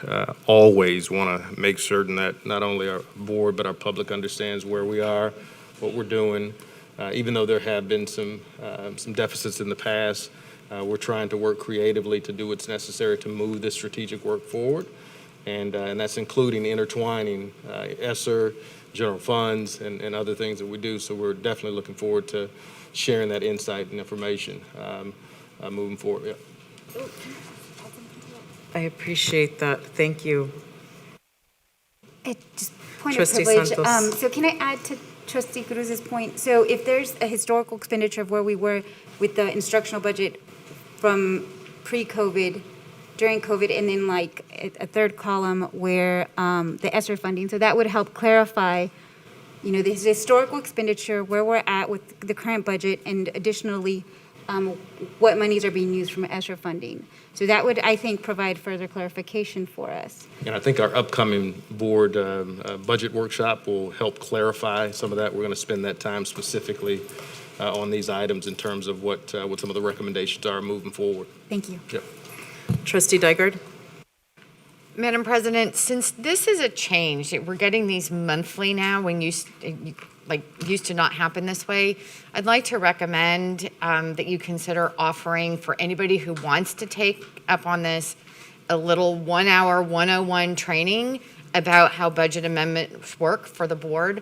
always want to make certain that not only our board but our public understands where we are, what we're doing. Even though there have been some deficits in the past, we're trying to work creatively to do what's necessary to move this strategic work forward, and that's including intertwining ESSER, general funds, and other things that we do. So we're definitely looking forward to sharing that insight and information moving forward. Yeah. I appreciate that. Thank you. Just point Trustee of privilege. Santos. So can I add to Trustee Cruz's point? So if there's a historical expenditure of where we were with the instructional budget from pre-COVID, during COVID, and then like a third column where the ESSER funding, so that would help clarify, you know, the historical expenditure, where we're at with the current budget, and additionally, what monies are being used from ESSER funding. So that would, I think, provide further clarification for us. And I think our upcoming board budget workshop will help clarify some of that. We're going to spend that time specifically on these items in terms of what some of the recommendations are moving forward. Thank you. Yep. Trustee Dygard. Madam President, since this is a change, we're getting these monthly now when used to not happen this way, I'd like to recommend that you consider offering for anybody who wants to take up on this a little 1-hour 101 training about how budget amendments work for the board,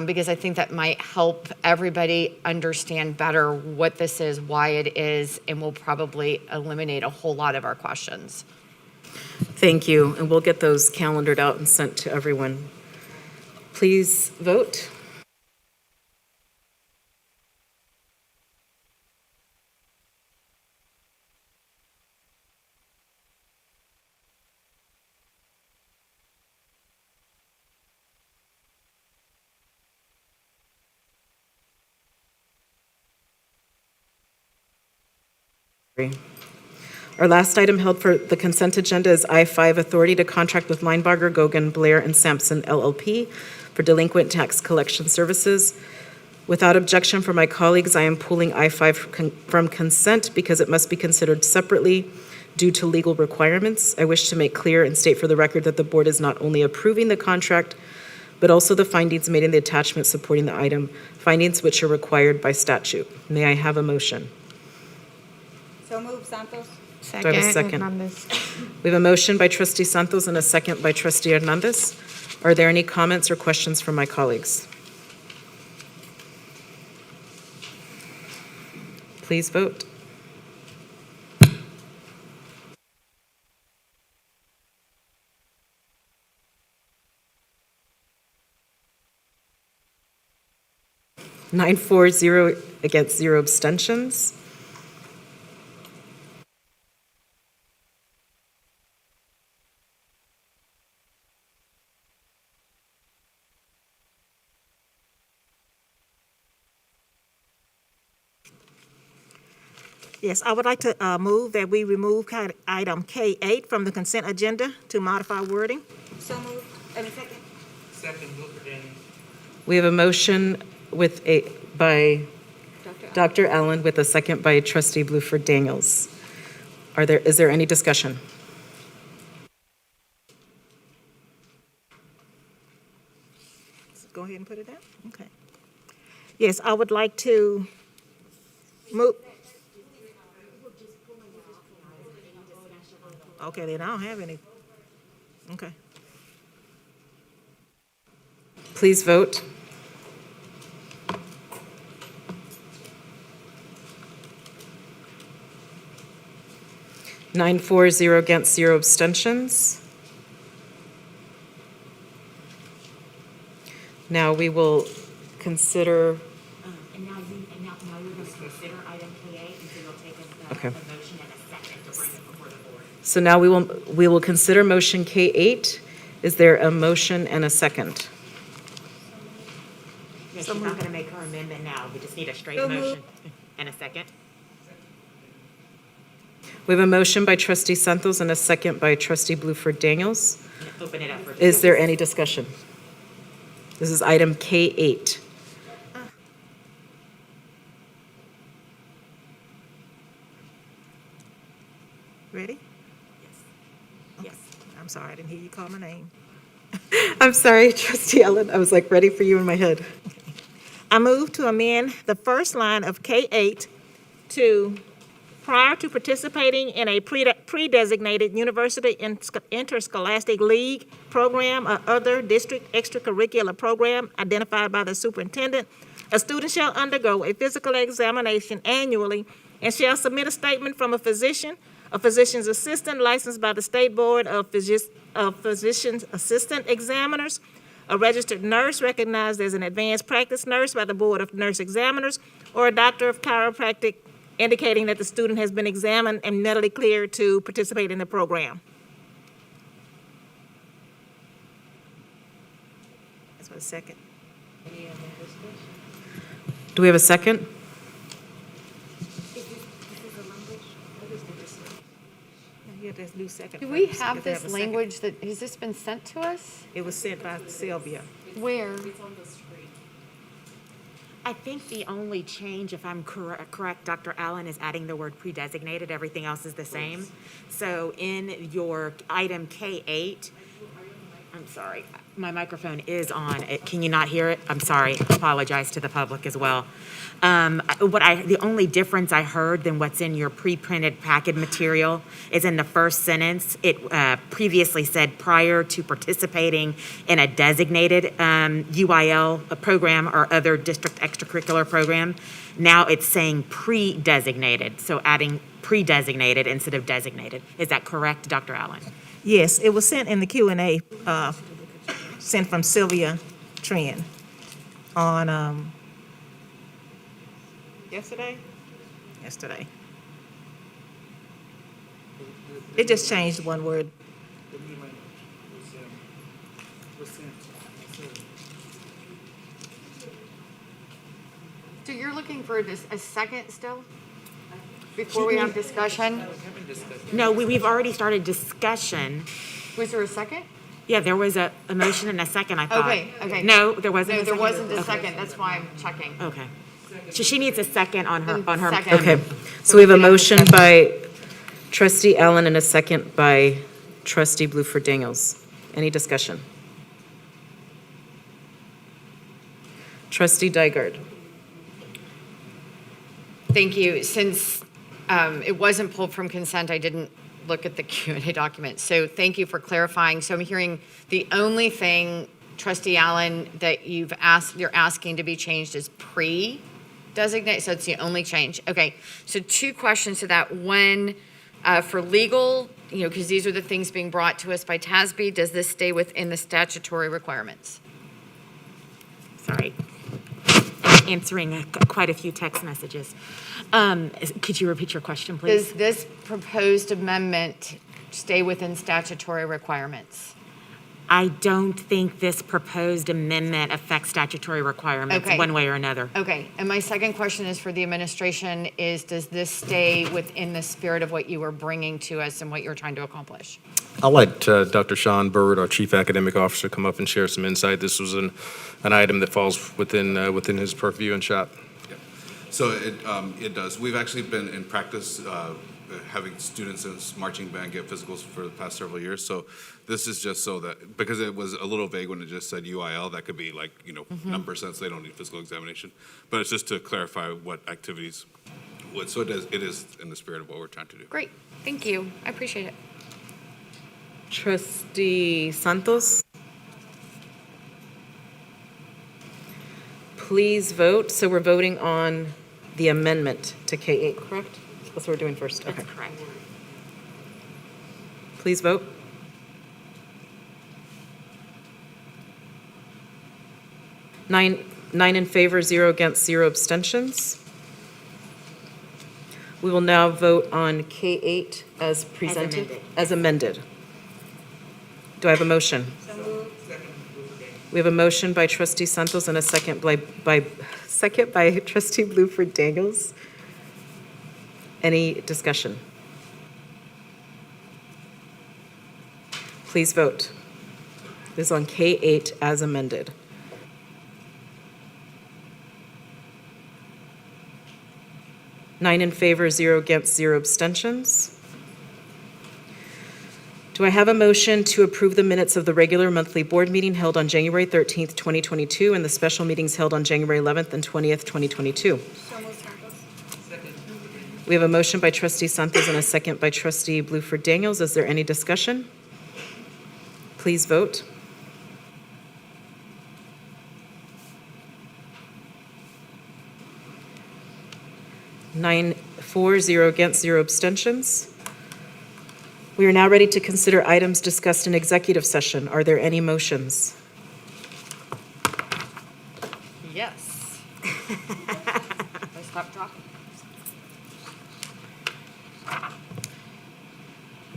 because I think that might help everybody understand better what this is, why it is, and will probably eliminate a whole lot of our questions. Thank you, and we'll get those calendared out and sent to everyone. Please vote. Our last item held for the consent agenda is I-5, authority to contract with Linebarger, Gogan, Blair, and Sampson LLP for delinquent tax collection services. Without objection from my colleagues, I am pulling I-5 from consent because it must be considered separately due to legal requirements. I wish to make clear and state for the record that the board is not only approving the contract, but also the findings made in the attachment supporting the item, findings which are required by statute. May I have a motion? So move, Santos. Do I have a second? Hernandez. We have a motion by Trustee Santos and a second by Trustee Hernandez. Are there any comments or questions from my colleagues? Please vote. Nine, 4, 0 against, 0 abstentions. Yes, I would like to move that we remove item K8 from the consent agenda to modify wording. So moved. Second. Second, Bluefer Daniels. We have a motion by Dr. Allen with a second by Trustee Bluford Daniels. Is there any discussion? Go ahead and put it down. Okay. Yes, I would like to move. Okay, then I don't have any. Okay. Please vote. Nine, 4, 0 against, 0 abstentions. Now we will consider. And now you're going to consider item K8, and so you'll take Okay. a motion and a second to bring it before the board. So now we will consider motion K8. Is there a motion and a second? Yeah, she's not going to make her amendment now. We just need a straight motion and a second. We have a motion by Trustee Santos and a second by Trustee Bluford Daniels. Open it up for Is there any discussion? This is item K8. Ready? Yes. I'm sorry, I didn't hear you call my name. I'm sorry, Trustee Ellen. I was like ready for you in my head. I move to amend the first line of K8 to, prior to participating in a pre-designated university interscholastic league program or other district extracurricular program identified by the superintendent, a student shall undergo a physical examination annually and shall submit a statement from a physician, a physician's assistant licensed by the State Board of Physician's Assistant Examiners, a registered nurse recognized as an advanced practice nurse by the Board of Nurse Examiners, or a doctor of chiropractic indicating that the student has been examined and medically cleared to participate in the program. That's my second. Do we have a second? Yeah, that's new second. Do we first. have If they this a second. language has this been sent to us? It was sent by Sylvia. Where? I think the only change, if I'm correct, Dr. Allen, is adding the word pre-designated. Everything else is the same. So in your item K8, I'm sorry, my microphone is on. Can you not hear it? I'm sorry. I apologize to the public as well. The only difference I heard than what's in your pre-printed packet material is in the first sentence. It previously said prior to participating in a designated UIL program or other district extracurricular program. Now it's saying pre-designated, so adding pre-designated instead of designated. Is that correct, Dr. Allen? Yes, it was sent in the Q&A, sent from Sylvia Tran on, yesterday? Yesterday. It just changed one word. So you're looking for a second still? Before we have discussion? No, we've already started discussion. Was there a second? Yeah, there was a motion and a second, I thought. Okay. No, there wasn't No, a there second? wasn't a Okay. second. That's why I'm checking. Okay. So she needs a second on her. Second. Okay, so we have a motion by Trustee Allen and a second by Trustee Bluford Daniels. Any discussion? Trustee Dygard. Thank you. Since it wasn't pulled from consent, I didn't look at the Q&A document. So thank you for clarifying. So I'm hearing the only thing, Trustee Allen, that you're asking to be changed is pre-designate, so it's the only change. Okay, so two questions to that. One, for legal, because these are the things being brought to us by TASB, does this stay within the statutory requirements? Sorry. Answering quite a few text messages. Could you repeat your question, please? Does this proposed amendment stay within statutory requirements? I don't think this proposed amendment affects statutory requirements Okay. one way or another. Okay, and my second question is for the administration does this stay within the spirit of what you were bringing to us and what you're trying to accomplish? I'll let Dr. Sean Bird, our Chief Academic Officer, come up and share some insight. This was an item that falls within his purview and shop. So it does. We've actually been in practice having students in marching band get physicals for the past several years. So this is just so that, because it was a little vague when it just said UIL, that could be like, number since they don't need physical examination. But it's just to clarify what activities would. So it is in the spirit of what we're trying to do. Great, thank you. I appreciate it. Trustee Santos? Please vote. So we're voting on the amendment to K8, correct? That's what we're doing first. Okay. That's correct. Please vote. Nine in favor, 0 against, 0 abstentions. We will now vote on K8 as presented. As amended. Do I have a motion? We have a motion by Trustee Santos and a second by Trustee Bluford Daniels. Any discussion? Please vote. This is on K8 as amended. Nine in favor, 0 against, 0 abstentions. Do I have a motion to approve the minutes of the regular monthly board meeting held on January 13th, 2022, and the special meetings held on January 11th and 20th, 2022? We have a motion by Trustee Santos and a second by Trustee Bluford Daniels. Is there any discussion? Please vote. Nine for, 0 against, 0 abstentions. We are now ready to consider items discussed in executive session. Are there any motions? Yes. Stop talking.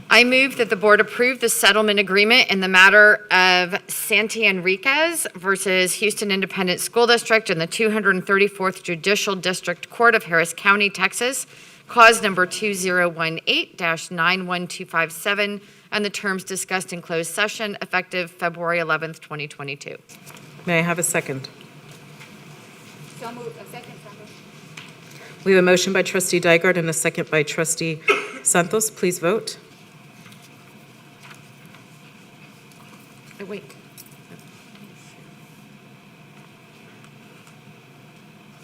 I move that the board approve the settlement agreement in the matter of Santi Enriquez versus Houston Independent School District in the 234th Judicial District Court of Harris County, Texas, cause number 2018-91257, and the terms discussed in closed session effective February 11th, 2022. May I have a second? So moved. A second, We have a motion by Trustee Dygard and a second by Trustee Santos. Please vote. Oh, wait.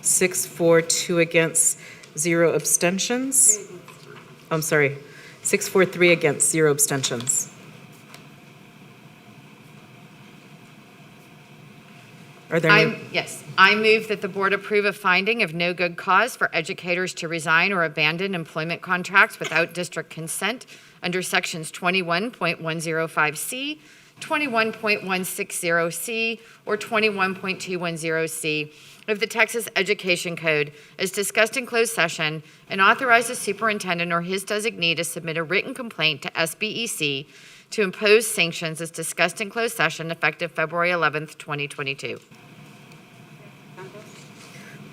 6 for, 2 against, 0 abstentions. I'm sorry. 6 for, 3 against, 0 abstentions. Are there any? Yes, I move that the board approve a finding of no good cause for educators to resign or abandon employment contracts without district consent under sections 21.105C, 21.160C, or 21.210C of the Texas Education Code as discussed in closed session, and authorize the superintendent or his designee to submit a written complaint to SBEC to impose sanctions as discussed in closed session effective February 11th, 2022.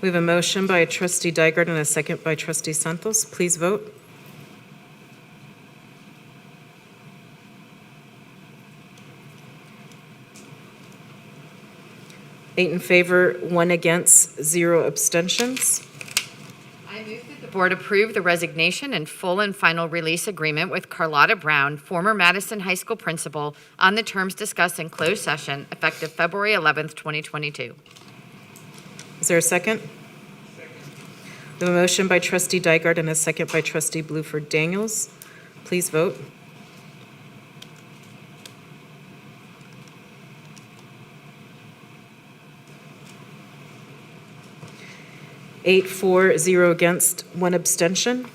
We have a motion by Trustee Dygard and a second by Trustee Santos. Please vote. Eight in favor, 1 against, 0 abstentions. I move that the board approve the resignation and full and final release agreement with Carlotta Brown, former Madison High School principal, on the terms discussed in closed session effective February 11th, 2022. Is there a second? We have a motion by Trustee Dygard and a second by Trustee Bluford Daniels. Please vote. Eight, 4, 0 against, 1 abstention.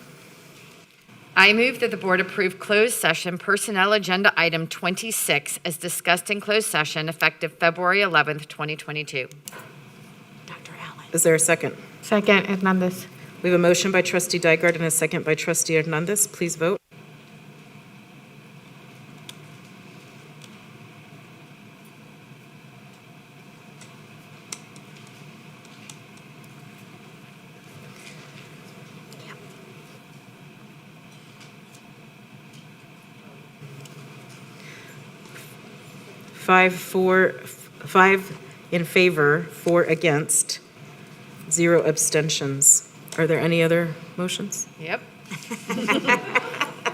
I move that the board approve closed session personnel agenda item 26 as discussed in closed session effective February 11th, 2022. Is there a second? Second, Hernandez. We have a motion by trustee Dygard and a second by trustee Hernandez. Please vote. Five in favor, 4 against, 0 abstentions. Are there any other motions? Yep.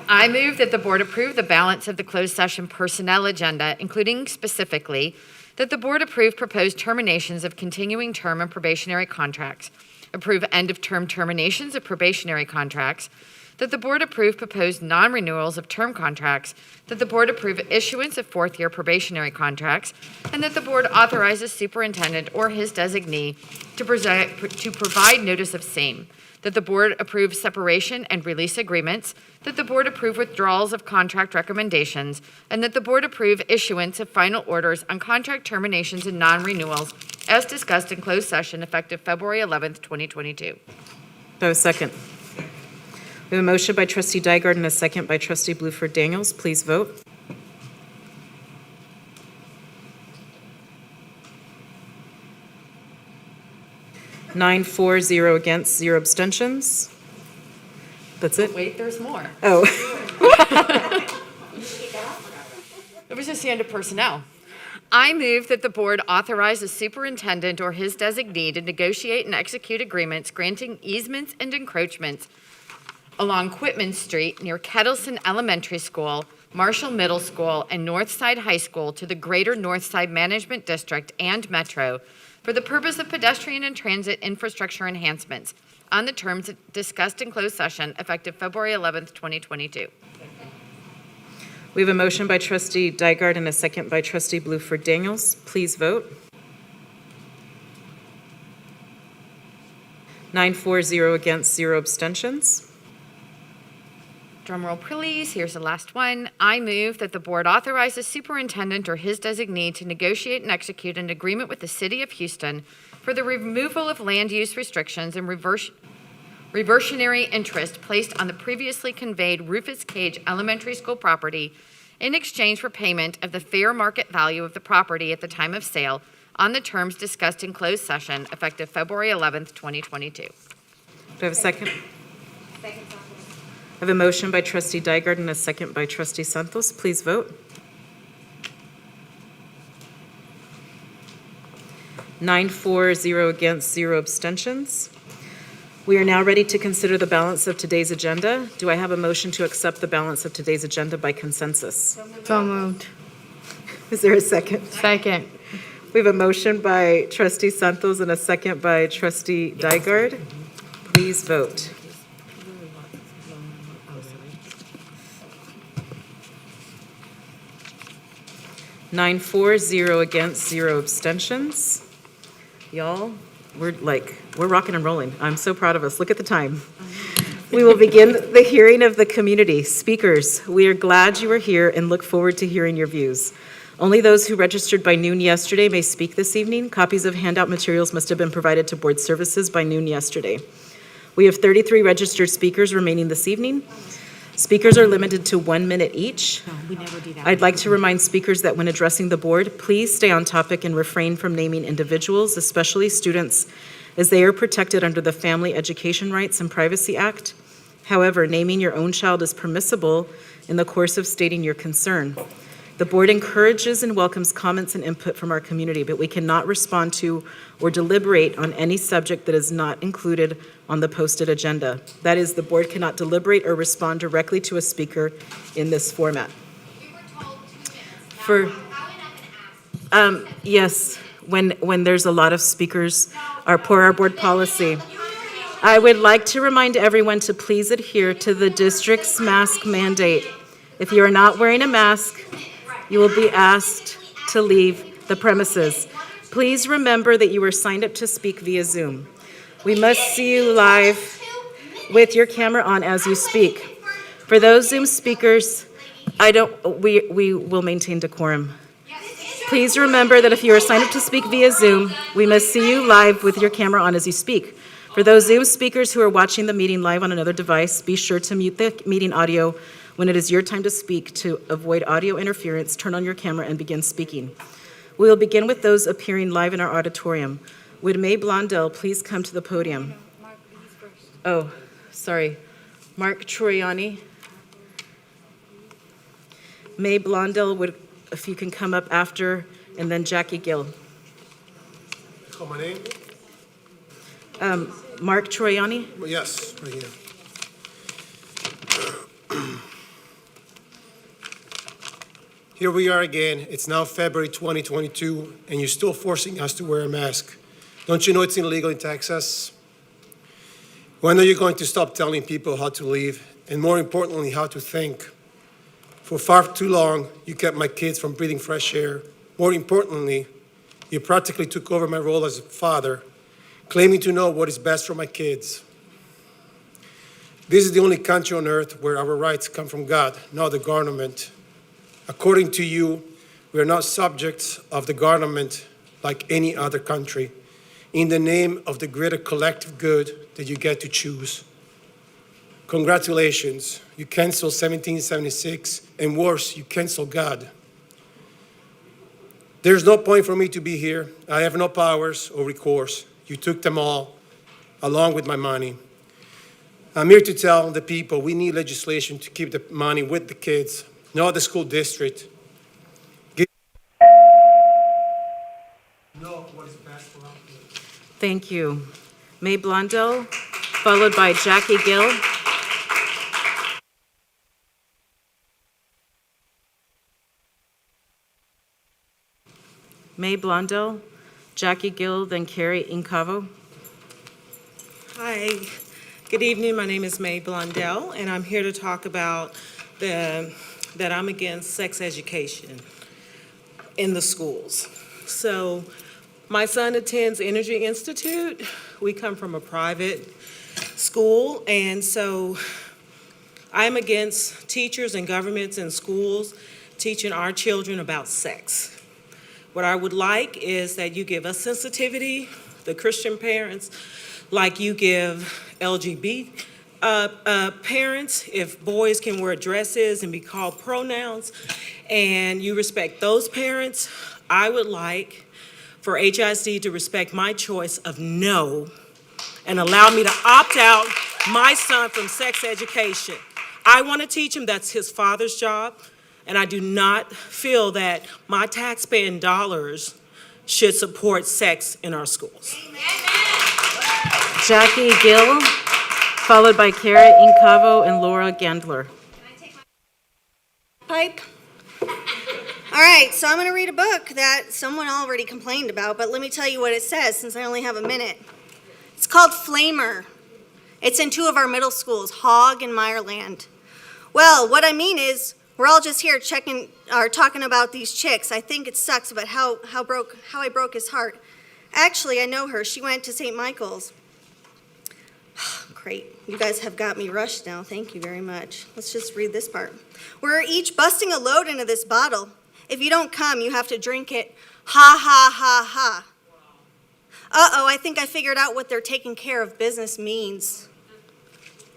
I move that the board approve the balance of the closed session personnel agenda, including specifically that the board approve proposed terminations of continuing term and probationary contracts, approve end-of-term terminations of probationary contracts, that the board approve proposed non-renewals of term contracts, that the board approve issuance of fourth-year probationary contracts, and that the board authorizes superintendent or his designee to provide notice of same, that the board approve separation and release agreements, that the board approve withdrawals of contract recommendations, and that the board approve issuance of final orders on contract terminations and non-renewals as discussed in closed session effective February 11th, 2022. Do I have a second? We have a motion by trustee Dygard and a second by trustee Bluford Daniels. Please vote. Nine, 4, 0 against, 0 abstentions. That's it? Wait, there's more. Oh. It was just the end of personnel. I move that the board authorize the superintendent or his designee to negotiate and execute agreements granting easements and encroachments along Quitman Street near Kettleson Elementary School, Marshall Middle School, and Northside High School to the Greater Northside Management District and Metro for the purpose of pedestrian and transit infrastructure enhancements on the terms discussed in closed session effective February 11th, 2022. We have a motion by trustee Dygard and a second by trustee Bluford Daniels. Please vote. 9, 4, 0 against, 0 abstentions. Drum roll, please. Here's the last one. I move that the board authorize the superintendent or his designee to negotiate and execute an agreement with the city of Houston for the removal of land use restrictions and reversionary interest placed on the previously conveyed Rufus Cage Elementary School property in exchange for payment of the fair market value of the property at the time of sale on the terms discussed in closed session effective February 11th, 2022. Do I have a second? Second. I have a motion by trustee Dygard and a second by trustee Santos. Please vote. 9, 4, 0 against, 0 abstentions. We are now ready to consider the balance of today's agenda. Do I have a motion to accept the balance of today's agenda by consensus? So moved. Is there a second? Second. We have a motion by trustee Santos and a second by trustee Dygard. Please vote. Nine, 4, 0 against, 0 abstentions. Y'all, we're rocking and rolling. I'm so proud of us. Look at the time. We will begin the hearing of the community. Speakers, we are glad you are here and look forward to hearing your views. Only those who registered by noon yesterday may speak this evening. Copies of handout materials must have been provided to board services by noon yesterday. We have 33 registered speakers remaining this evening. Speakers are limited to 1 minute each. We never do that. I'd like to remind speakers that when addressing the board, please stay on topic and refrain from naming individuals, especially students, as they are protected under the Family Education Rights and Privacy Act. However, naming your own child is permissible in the course of stating your concern. The board encourages and welcomes comments and input from our community, but we cannot respond to or deliberate on any subject that is not included on the posted agenda. That is, the board cannot deliberate or respond directly to a speaker in this format. Yes, when there's a lot of speakers, per our board policy. I would like to remind everyone to please adhere to the district's mask mandate. If you are not wearing a mask, you will be asked to leave the premises. Please remember that you are signed up to speak via Zoom. We must see you live with your camera on as you speak. For those Zoom speakers, we will maintain decorum. Please remember that if you are signed up to speak via Zoom, we must see you live with your camera on as you speak. For those Zoom speakers who are watching the meeting live on another device, be sure to mute the meeting audio when it is your time to speak to avoid audio interference. Turn on your camera and begin speaking. We will begin with those appearing live in our auditorium. Would May Blondell please come to the podium? Oh, sorry. Mark Troiani. May Blondell, if you can come up after, and then Jackie Gill. Call my name? Mark Troiani? Yes, right here. Here we are again. It's now February 2022, and you're still forcing us to wear a mask. Don't you know it's illegal in Texas? When are you going to stop telling people how to live, and more importantly, how to think? For far too long, you kept my kids from breathing fresh air. More importantly, you practically took over my role as a father, claiming to know what is best for my kids. This is the only country on earth where our rights come from God, not the government. According to you, we are not subjects of the government like any other country, in the name of the greater collective good that you get to choose. Congratulations, you canceled 1776, and worse, you canceled God. There's no point for me to be here. I have no powers or recourse. You took them all, along with my money. I'm here to tell the people we need legislation to keep the money with the kids, not the school district. Know what is best for our kids. Thank you. May Blondell, followed by Jackie Gill. May Blondell, Jackie Gill, then Carrie Incavo. Hi, good evening. My name is May Blondell, and I'm here to talk about that I'm against sex education in the schools. So my son attends Energy Institute. We come from a private school, and so I'm against teachers and governments and schools teaching our children about sex. What I would like is that you give us sensitivity, the Christian parents, like you give LGBT parents, if boys can wear dresses and be called pronouns, and you respect those parents. I would like for HISD to respect my choice of no and allow me to opt out my son from sex education. I want to teach him, that's his father's job, and I do not feel that my taxpaying dollars should support sex in our schools. Jackie Gill, followed by Carrie Incavo and Laura Gandler. Pipe. All right, so I'm going to read a book that someone already complained about, but let me tell you what it says since I only have a minute. It's called Flamer. It's in two of our middle schools, Hogg and Meyerland. Well, what I mean is, we're all just here talking about these chicks. I think it sucks about how I broke his heart. Actually, I know her. She went to St. Michael's. Great. You guys have got me rushed now. Thank you very much. Let's just read this part. We're each busting a load into this bottle. If you don't come, you have to drink it. Ha, ha, ha, ha. Uh-oh, I think I figured out what their taking care of business means.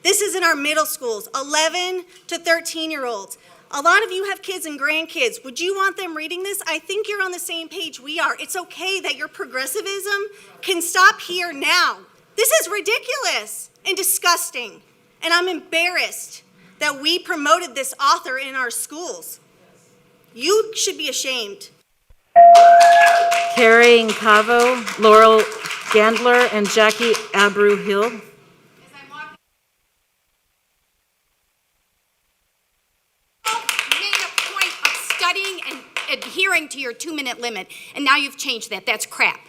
This is in our middle schools, 11 to 13-year-olds. A lot of you have kids and grandkids. Would you want them reading this? I think you're on the same page we are. It's okay that your progressivism can stop here now. This is ridiculous and disgusting, and I'm embarrassed that we promoted this author in our schools. You should be ashamed. Carrie Incavo, Laurel Gandler, and Jackie Abreu Hill. Made a point of studying and adhering to your 2-minute limit, and now you've changed that. That's crap.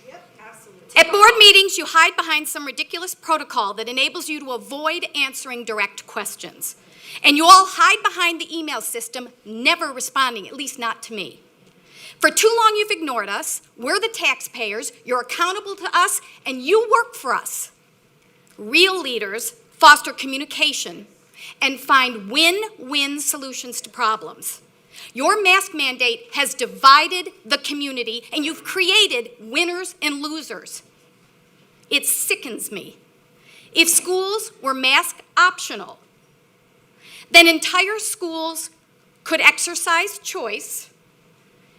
Yep, absolutely. At board meetings, you hide behind some ridiculous protocol that enables you to avoid answering direct questions. And you all hide behind the email system, never responding, at least not to me. For too long, you've ignored us. We're the taxpayers. You're accountable to us, and you work for us. Real leaders foster communication and find win-win solutions to problems. Your mask mandate has divided the community, and you've created winners and losers. It sickens me. If schools were mask optional, then entire schools could exercise choice,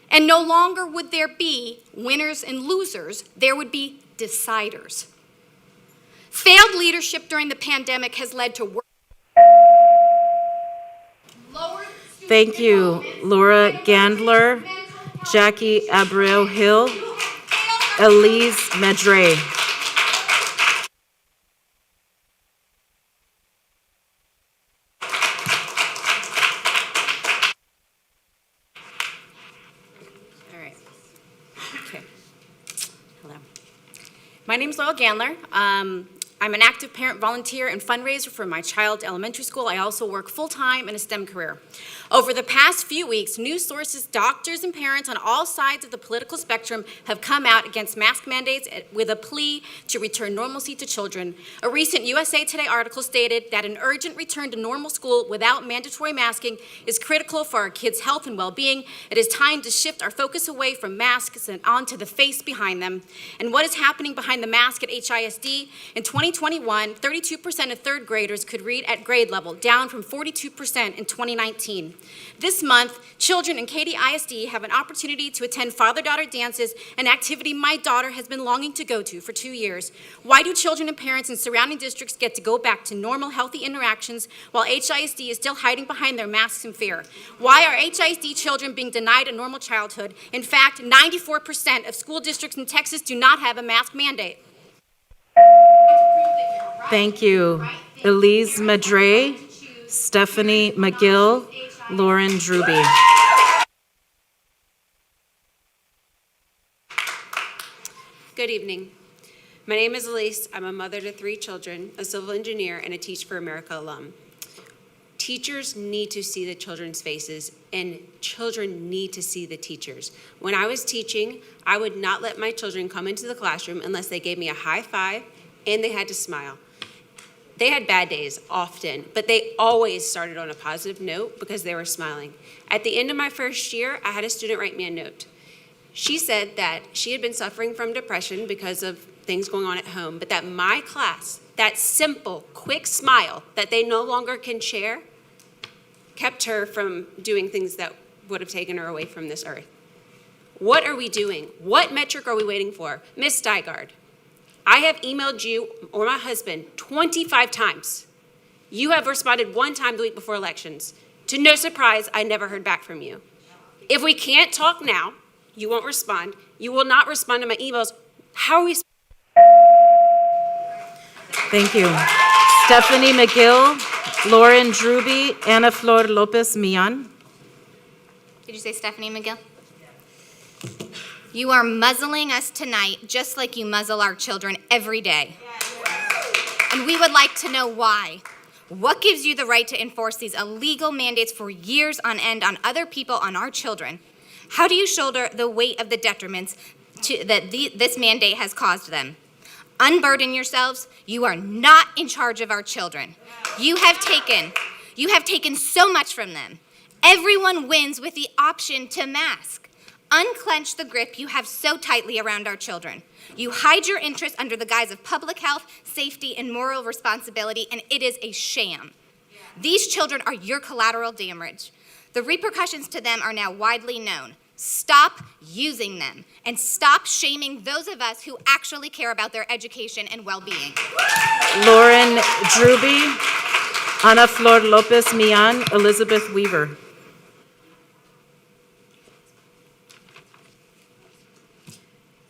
and no longer would there be winners and losers, there would be deciders. Failed leadership during the pandemic has led to Thank you, Laura Gandler, Jackie Abreu-Hill, Elise Medre. All right. Okay. Hello. My name is Laura Gandler. I'm an active parent volunteer and fundraiser for my child's elementary school. I also work full-time in a STEM career. Over the past few weeks, news sources, doctors, and parents on all sides of the political spectrum have come out against mask mandates with a plea to return normalcy to children. A recent USA Today article stated that an urgent return to normal school without mandatory masking is critical for our kids' health and well-being. It is time to shift our focus away from masks and onto the face behind them. And what is happening behind the mask at HISD? In 2021, 32% of third graders could read at grade level, down from 42% in 2019. This month, children in Katy ISD have an opportunity to attend father-daughter dances, an activity my daughter has been longing to go to for 2 years. Why do children and parents in surrounding districts get to go back to normal, healthy interactions while HISD is still hiding behind their masks in fear? Why are HISD children being denied a normal childhood? In fact, 94% of school districts in Texas do not have a mask mandate. Thank you, Elise Medre, Stephanie McGill, Lauren Druby. Good evening. My name is Elise. I'm a mother to 3 children, a civil engineer, and a Teach for America alum. Teachers need to see the children's faces, and children need to see the teachers. When I was teaching, I would not let my children come into the classroom unless they gave me a high five and they had to smile. They had bad days often, but they always started on a positive note because they were smiling. At the end of my first year, I had a student write me a note. She said that she had been suffering from depression because of things going on at home, but that my class, that simple, quick smile that they no longer can share, kept her from doing things that would have taken her away from this earth. What are we doing? What metric are we waiting for? Ms. Stygard, I have emailed you or my husband 25 times. You have responded 1 time the week before elections. To no surprise, I never heard back from you. If we can't talk now, you won't respond. You will not respond to my emails. How are we? Thank you. Stephanie McGill, Lauren Druby, Ana Flor Lopez Millan. Did you say Stephanie McGill? You are muzzling us tonight just like you muzzle our children every day. And we would like to know why. What gives you the right to enforce these illegal mandates for years on end on other people, on our children? How do you shoulder the weight of the detriments that this mandate has caused them? Unburden yourselves. You are not in charge of our children. You have taken so much from them. Everyone wins with the option to mask. Unclench the grip you have so tightly around our children. You hide your interests under the guise of public health, safety, and moral responsibility, and it is a sham. These children are your collateral damage. The repercussions to them are now widely known. Stop using them, and stop shaming those of us who actually care about their education and well-being. Lauren Druby, Ana Flor Lopez Millan, Elizabeth Weaver.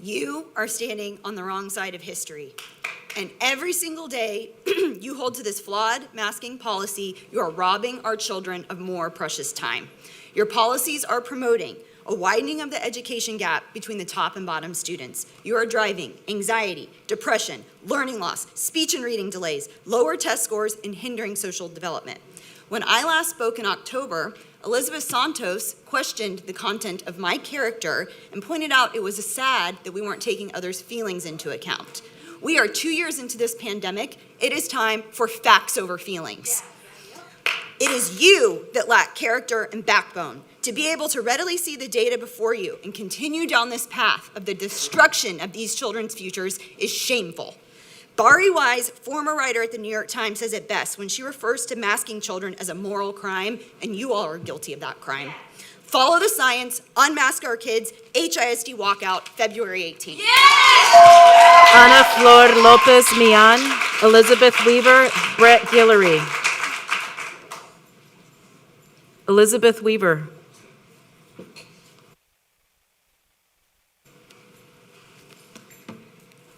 You are standing on the wrong side of history. And every single day you hold to this flawed masking policy, you are robbing our children of more precious time. Your policies are promoting a widening of the education gap between the top and bottom students. You are driving anxiety, depression, learning loss, speech and reading delays, lower test scores, and hindering social development. When I last spoke in October, Elizabeth Santos questioned the content of my character and pointed out it was sad that we weren't taking others' feelings into account. We are 2 years into this pandemic. It is time for facts over feelings. It is you that lack character and backbone. To be able to readily see the data before you and continue down this path of the destruction of these children's futures is shameful. Bari Wise, former writer at the New York Times, says it best when she refers to masking children as a moral crime, and you all are guilty of that crime. Follow the science, unmask our kids, HISD walkout, February 18th. Ana Flor Lopez Millan, Elizabeth Weaver, Brett Guillory. Elizabeth Weaver.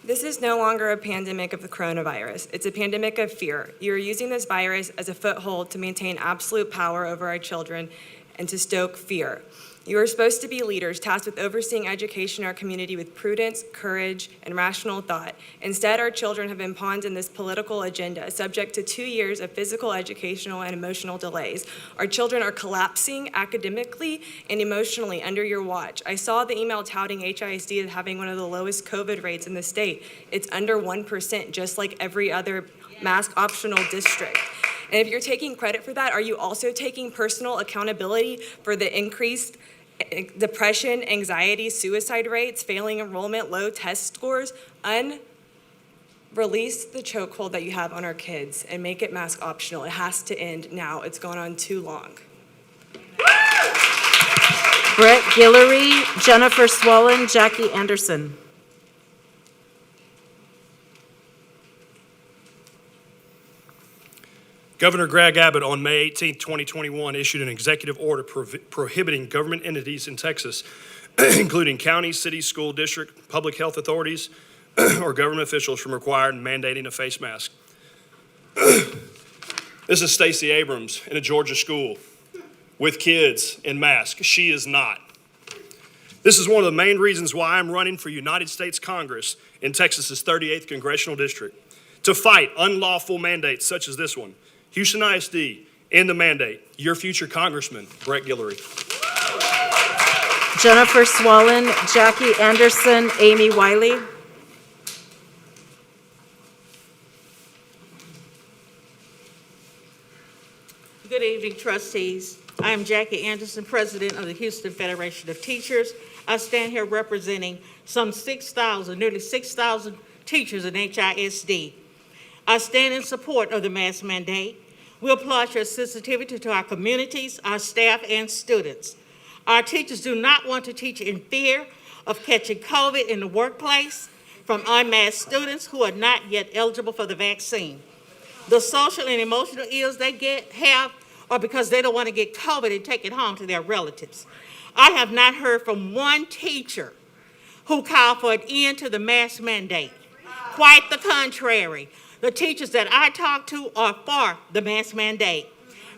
This is no longer a pandemic of the coronavirus. It's a pandemic of fear. You are using this virus as a foothold to maintain absolute power over our children and to stoke fear. You are supposed to be leaders tasked with overseeing education in our community with prudence, courage, and rational thought. Instead, our children have been pawns in this political agenda, subject to 2 years of physical, educational, and emotional delays. Our children are collapsing academically and emotionally under your watch. I saw the email touting HISD as having one of the lowest COVID rates in the state. It's under 1%, just like every other mask optional district. And if you're taking credit for that, are you also taking personal accountability for the increased depression, anxiety, suicide rates, failing enrollment, low test scores? Release the chokehold that you have on our kids and make it mask optional. It has to end now. It's gone on too long. Brett Guillory, Jennifer Swallen, Jackie Anderson. Governor Greg Abbott on May 18, 2021 issued an executive order prohibiting government entities in Texas, including counties, cities, school district, public health authorities, or government officials from requiring and mandating a face mask. This is Stacey Abrams in a Georgia school with kids in masks. She is not. This is one of the main reasons why I'm running for United States Congress in Texas's 38th Congressional District, to fight unlawful mandates such as this one. Houston ISD, end the mandate. Your future Congressman, Brett Guillory. Jennifer Swallen, Jackie Anderson, Amy Wiley. Good evening, trustees. I am Jackie Anderson, president of the Houston Federation of Teachers. I stand here representing some 6,000, nearly 6,000 teachers in HISD. I stand in support of the mask mandate. We applaud your sensitivity to our communities, our staff, and students. Our teachers do not want to teach in fear of catching COVID in the workplace from unmasked students who are not yet eligible for the vaccine. The social and emotional ills they have are because they don't want to get COVID and take it home to their relatives. I have not heard from one teacher who called for an end to the mask mandate. Quite the contrary. The teachers that I talk to are for the mask mandate.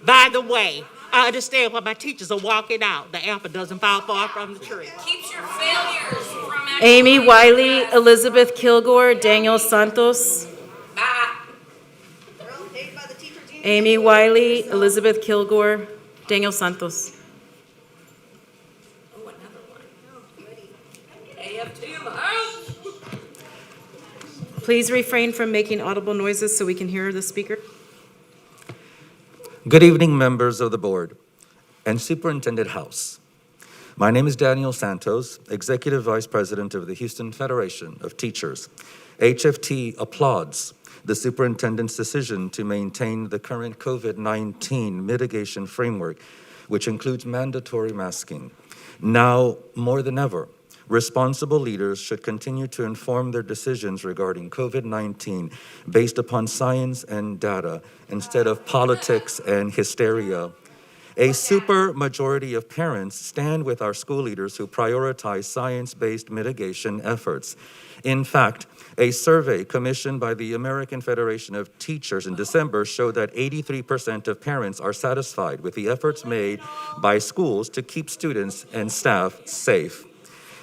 By the way, I understand why my teachers are walking out. The apple doesn't fall far from the tree. Keeps your failures from Amy Wiley, Elizabeth Kilgore, Daniel Santos. Amy Wiley, Elizabeth Kilgore, Daniel Santos. Please refrain from making audible noises so we can hear the speaker. Good evening, members of the board and Superintendent House. My name is Daniel Santos, Executive Vice President of the Houston Federation of Teachers. HFT applauds the superintendent's decision to maintain the current COVID-19 mitigation framework, which includes mandatory masking. Now, more than ever, responsible leaders should continue to inform their decisions regarding COVID-19 based upon science and data instead of politics and hysteria. A supermajority of parents stand with our school leaders who prioritize science-based mitigation efforts. In fact, a survey commissioned by the American Federation of Teachers in December showed that 83% of parents are satisfied with the efforts made by schools to keep students and staff safe.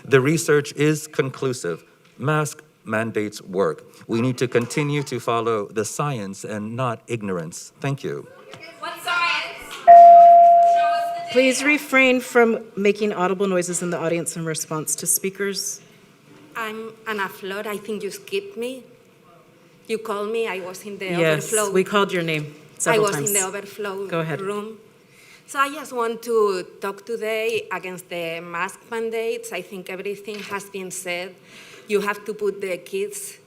The research is conclusive. Mask mandates work. We need to continue to follow the science and not ignorance. Thank you. What science? Please refrain from making audible noises in the audience in response to speakers. I'm Ana Flor. I think you skipped me. You called me. I was in the Yes, overflow. we called your name several times. I was in the overflow Go ahead. room. So I just want to talk today against the mask mandates. I think everything has been said. You have to put the kids'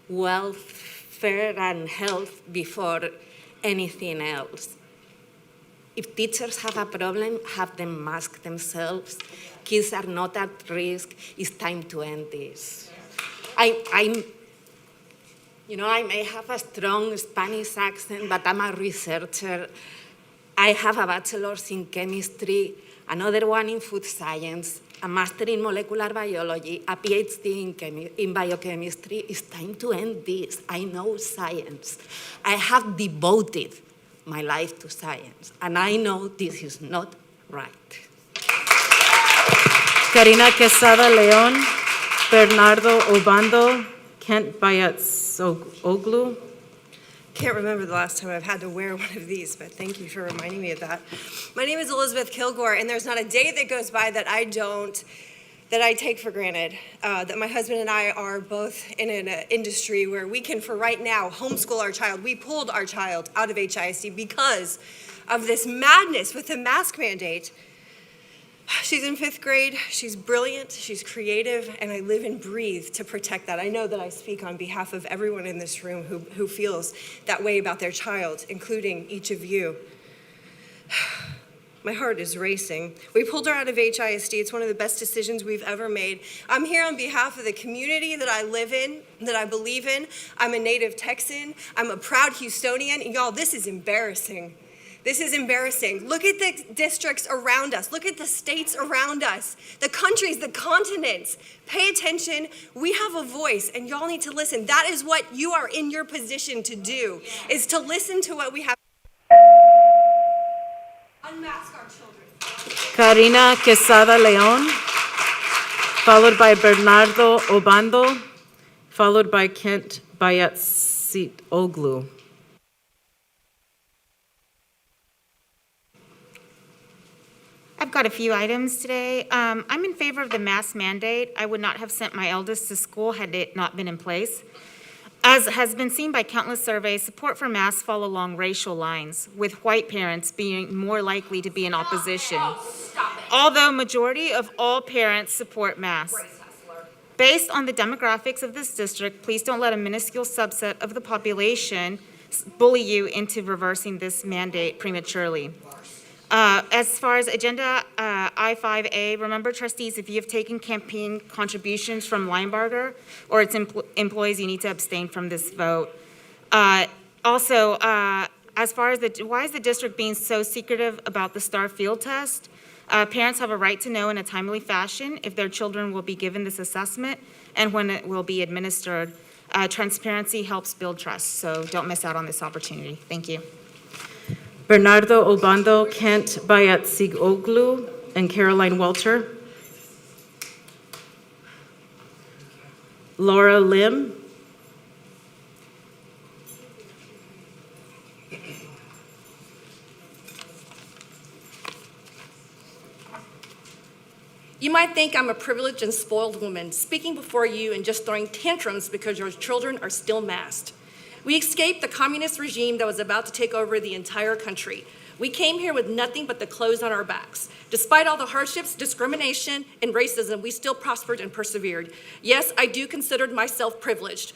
welfare and health before anything else. If teachers have a problem, have them mask themselves. Kids are not at risk. It's time to end this. I may have a strong Spanish accent, but I'm a researcher. I have a bachelor's in chemistry, another one in food science, a master in molecular biology, a PhD in biochemistry. It's time to end this. I know science. I have devoted my life to science, and I know this is not right. Karina Quesada Leon, Bernardo Obando, Kent Bayat-Oglu. Can't remember the last time I've had to wear one of these, but thank you for reminding me of that. My name is Elizabeth Kilgore, and there's not a day that goes by that I take for granted. That my husband and I are both in an industry where we can, for right now, homeschool our child. We pulled our child out of HISD because of this madness with the mask mandate. She's in 5th grade, she's brilliant, she's creative, and I live and breathe to protect that. I know that I speak on behalf of everyone in this room who feels that way about their child, including each of you. My heart is racing. We pulled her out of HISD. It's one of the best decisions we've ever made. I'm here on behalf of the community that I live in, that I believe in. I'm a native Texan. I'm a proud Houstonian. And y'all, this is embarrassing. This is embarrassing. Look at the districts around us. Look at the states around us, the countries, the continents. Pay attention. We have a voice, and y'all need to listen. That is what you are in your position to do, is to listen to what we have. Unmask our children. Karina Quesada Leon, followed by Bernardo Obando, followed by Kent Bayat-Oglu. I've got a few items today. I'm in favor of the mask mandate. I would not have sent my eldest to school had it not been in place. As has been seen by countless surveys, support for masks fall along racial lines, with white parents being more likely to be in opposition. Although majority of all parents support masks. Based on the demographics of this district, please don't let a minuscule subset of the population bully you into reversing this mandate prematurely. As far as agenda I-5A, remember trustees, if you have taken campaign contributions from Linebarger or its employees, you need to abstain from this vote. Also, as far as why is the district being so secretive about the STAR field test? Parents have a right to know in a timely fashion if their children will be given this assessment and when it will be administered. Transparency helps build trust, so don't miss out on this opportunity. Thank you. Bernardo Obando, Kent Bayat-Oglu, and Caroline Welter. Laura Lim. You might think I'm a privileged and spoiled woman, speaking before you and just throwing tantrums because your children are still masked. We escaped the communist regime that was about to take over the entire country. We came here with nothing but the clothes on our backs. Despite all the hardships, discrimination, and racism, we still prospered and persevered. Yes, I do consider myself privileged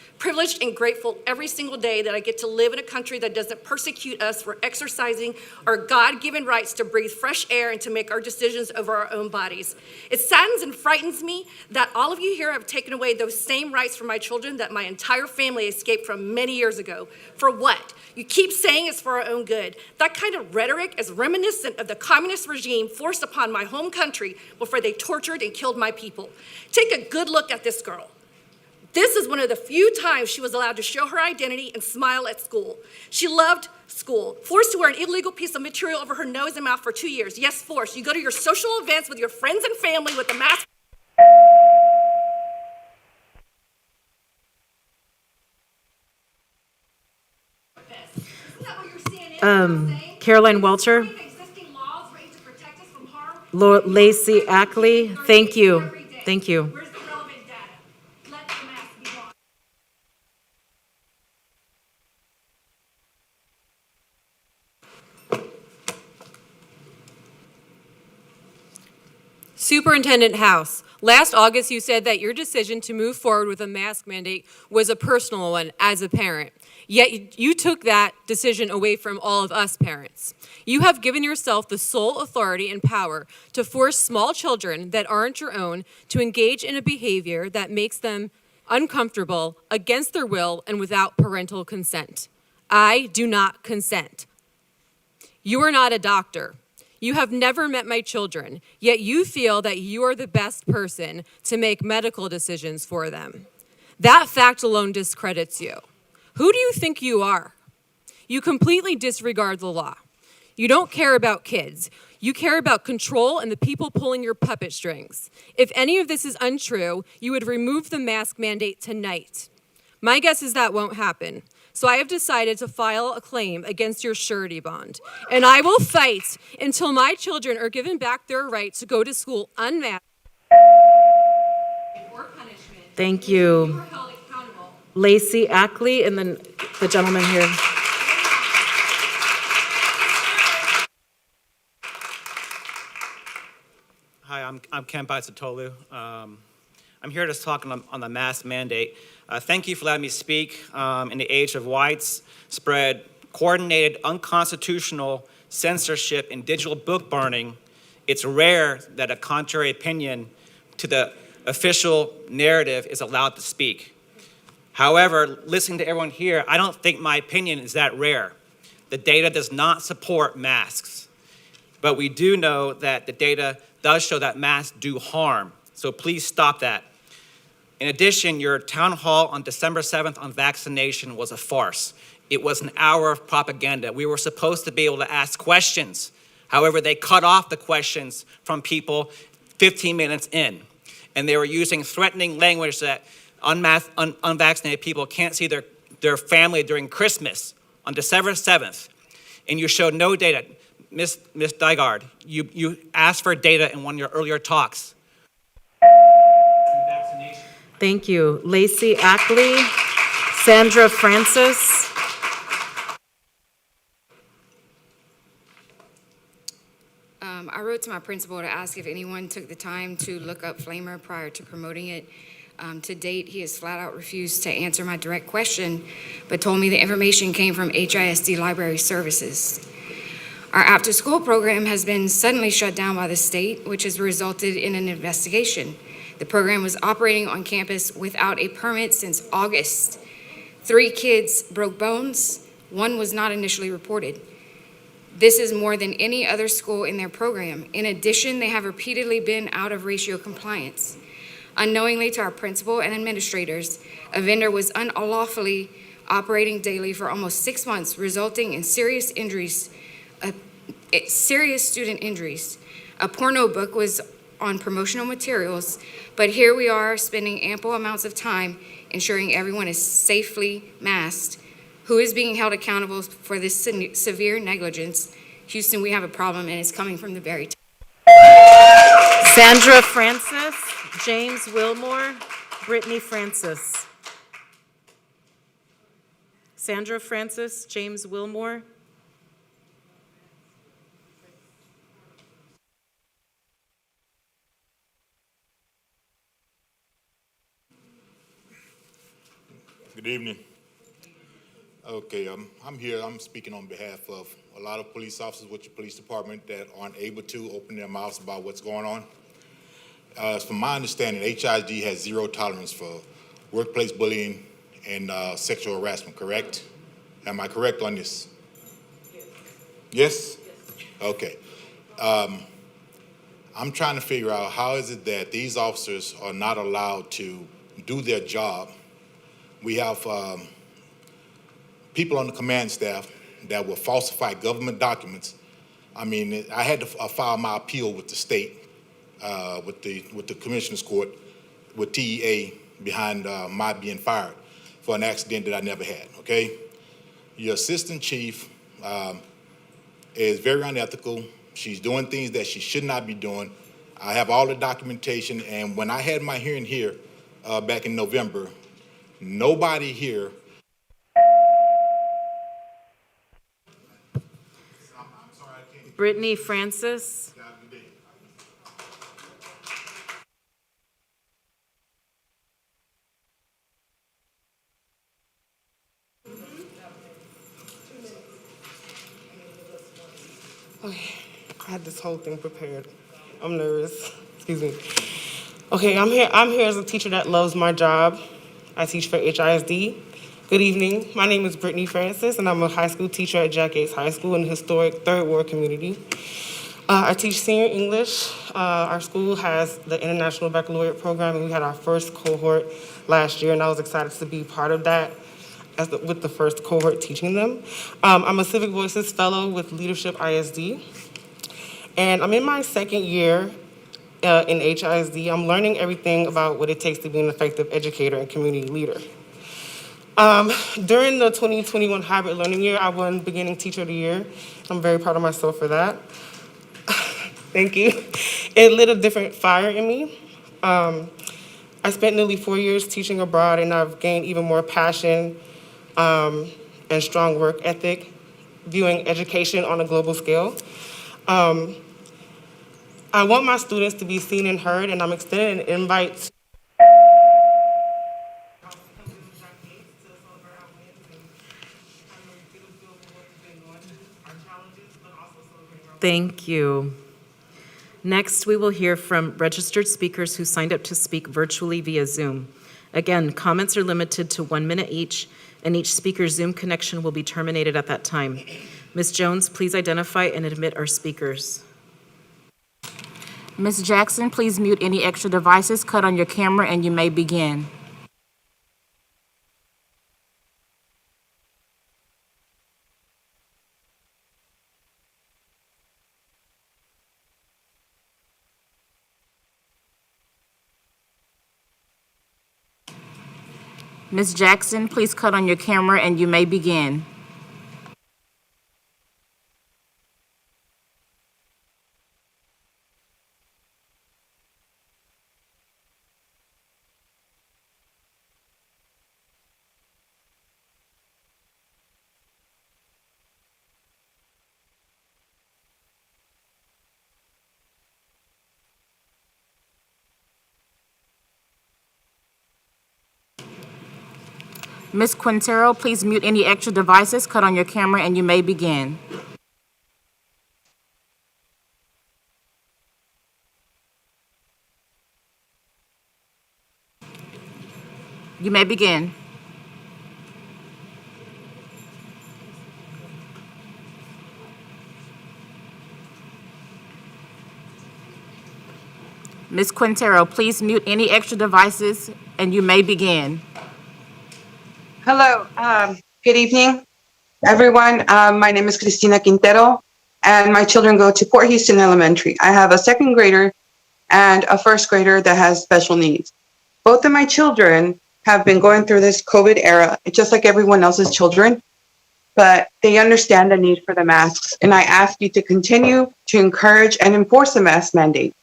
and grateful every single day that I get to live in a country that doesn't persecute us for exercising our God-given rights to breathe fresh air and to make our decisions over our own bodies. It saddens and frightens me that all of you here have taken away those same rights from my children that my entire family escaped from many years ago. For what? You keep saying it's for our own good. That kind of rhetoric is reminiscent of the communist regime forced upon my home country before they tortured and killed my people. Take a good look at this girl. This is one of the few times she was allowed to show her identity and smile at school. She loved school. Forced to wear an illegal piece of material over her nose and mouth for 2 years. Yes, forced. You go to your social events with your friends and family with a mask. Caroline Welcher. Lacey Ackley, thank you. Thank you. Where's the relevant data? Let the mask be gone. Superintendent House, last August you said that your decision to move forward with a mask mandate was a personal one as a parent. Yet you took that decision away from all of us parents. You have given yourself the sole authority and power to force small children that aren't your own to engage in a behavior that makes them uncomfortable, against their will, and without parental consent. I do not consent. You are not a doctor. You have never met my children, yet you feel that you are the best person to make medical decisions for them. That fact alone discredits you. Who do you think you are? You completely disregard the law. You don't care about kids. You care about control and the people pulling your puppet strings. If any of this is untrue, you would remove the mask mandate tonight. My guess is that won't happen. So I have decided to file a claim against your surety bond. And I will fight until my children are given back their right to go to school unmasked or punishment. Thank you. Lacey Ackley, and then the gentleman here. Hi, I'm Ken Baitsatolu. I'm here to talk on the mask mandate. Thank you for letting me speak. In the age of widespread, coordinated, unconstitutional censorship and digital book burning, it's rare that a contrary opinion to the official narrative is allowed to speak. However, listening to everyone here, I don't think my opinion is that rare. The data does not support masks, but we do know that the data does show that masks do harm, so please stop that. In addition, your town hall on December 7th on vaccination was a farce. It was an hour of propaganda. We were supposed to be able to ask questions. However, they cut off the questions from people 15 minutes in, and they were using threatening language that unvaccinated people can't see their family during Christmas on December 7th, and you showed no data. Ms. Dygard, you asked for data in one of your earlier talks. Thank you. Lacey Ackley, Sandra Francis. I wrote to my principal to ask if anyone took the time to look up Flamer prior to promoting it. To date, he has flat out refused to answer my direct question, but told me the information came from HISD Library Services. Our after-school program has been suddenly shut down by the state, which has resulted in an investigation. The program was operating on campus without a permit since August. 3 kids broke bones. 1 was not initially reported. This is more than any other school in their program. In addition, they have repeatedly been out of ratio compliance. Unknowingly to our principal and administrators, a vendor was unlawfully operating daily for almost 6 months, resulting in serious injuries, serious student injuries. A porno book was on promotional materials, but here we are spending ample amounts of time ensuring everyone is safely masked. Who is being held accountable for this severe negligence? Houston, we have a problem, and it's coming from the very top. Sandra Francis, James Wilmore, Brittany Francis. Sandra Francis, James Wilmore. Good evening. Okay, I'm here. I'm speaking on behalf of a lot of police officers with your police department that aren't able to open their mouths about what's going on. From my understanding, HISD has 0 tolerance for workplace bullying and sexual harassment, correct? Am I correct on this? Yes? Okay. I'm trying to figure out how is it that these officers are not allowed to do their job. We have people on the command staff that will falsify government documents. I mean, I had to file my appeal with the state, with the commissioner's court, with TEA behind my being fired for an accident that I never had, okay? Your assistant chief is very unethical. She's doing things that she should not be doing. I have all the documentation, and when I had my hearing here back in November, nobody here. Brittany Francis. Okay, I had this whole thing prepared. I'm nervous. Excuse me. Okay, I'm here as a teacher that loves my job. I teach for HISD. Good evening. My name is Brittany Francis, and I'm a high school teacher at Jack Yates High School in the historic Third Ward community. I teach senior English. Our school has the International Baccalaureate program, and we had our first cohort last year, and I was excited to be part of that with the first cohort teaching them. I'm a Civic Voices Fellow with Leadership ISD, and I'm in my second year in HISD. I'm learning everything about what it takes to be an effective educator and community leader. During the 2021 hybrid learning year, I won Beginning Teacher of the Year. I'm very proud of myself for that. Thank you. It lit a different fire in me. I spent nearly 4 years teaching abroad, and I've gained even more passion and strong work ethic, viewing education on a global scale. I want my students to be seen and heard, and I'm extending an invite. Thank you. Next, we will hear from registered speakers who signed up to speak virtually via Zoom. Again, comments are limited to 1 minute each, and each speaker's Zoom connection will be terminated at that time. Ms. Jones, please identify and admit our speakers. Ms. Jackson, please mute any extra devices, cut on your camera, and you may begin. Ms. Jackson, please cut on your camera and you may begin. Ms. Quintero, please mute any extra devices, cut on your camera, and you may begin. You may begin. Ms. Quintero, please mute any extra devices, and you may begin. Hello, good evening, everyone. My name is Cristina Quintero, and my children go to Port Houston Elementary. I have a second grader and a first grader that has special needs. Both of my children have been going through this COVID era, just like everyone else's children, but they understand the need for the masks, and I ask you to continue to encourage and enforce the mask mandate.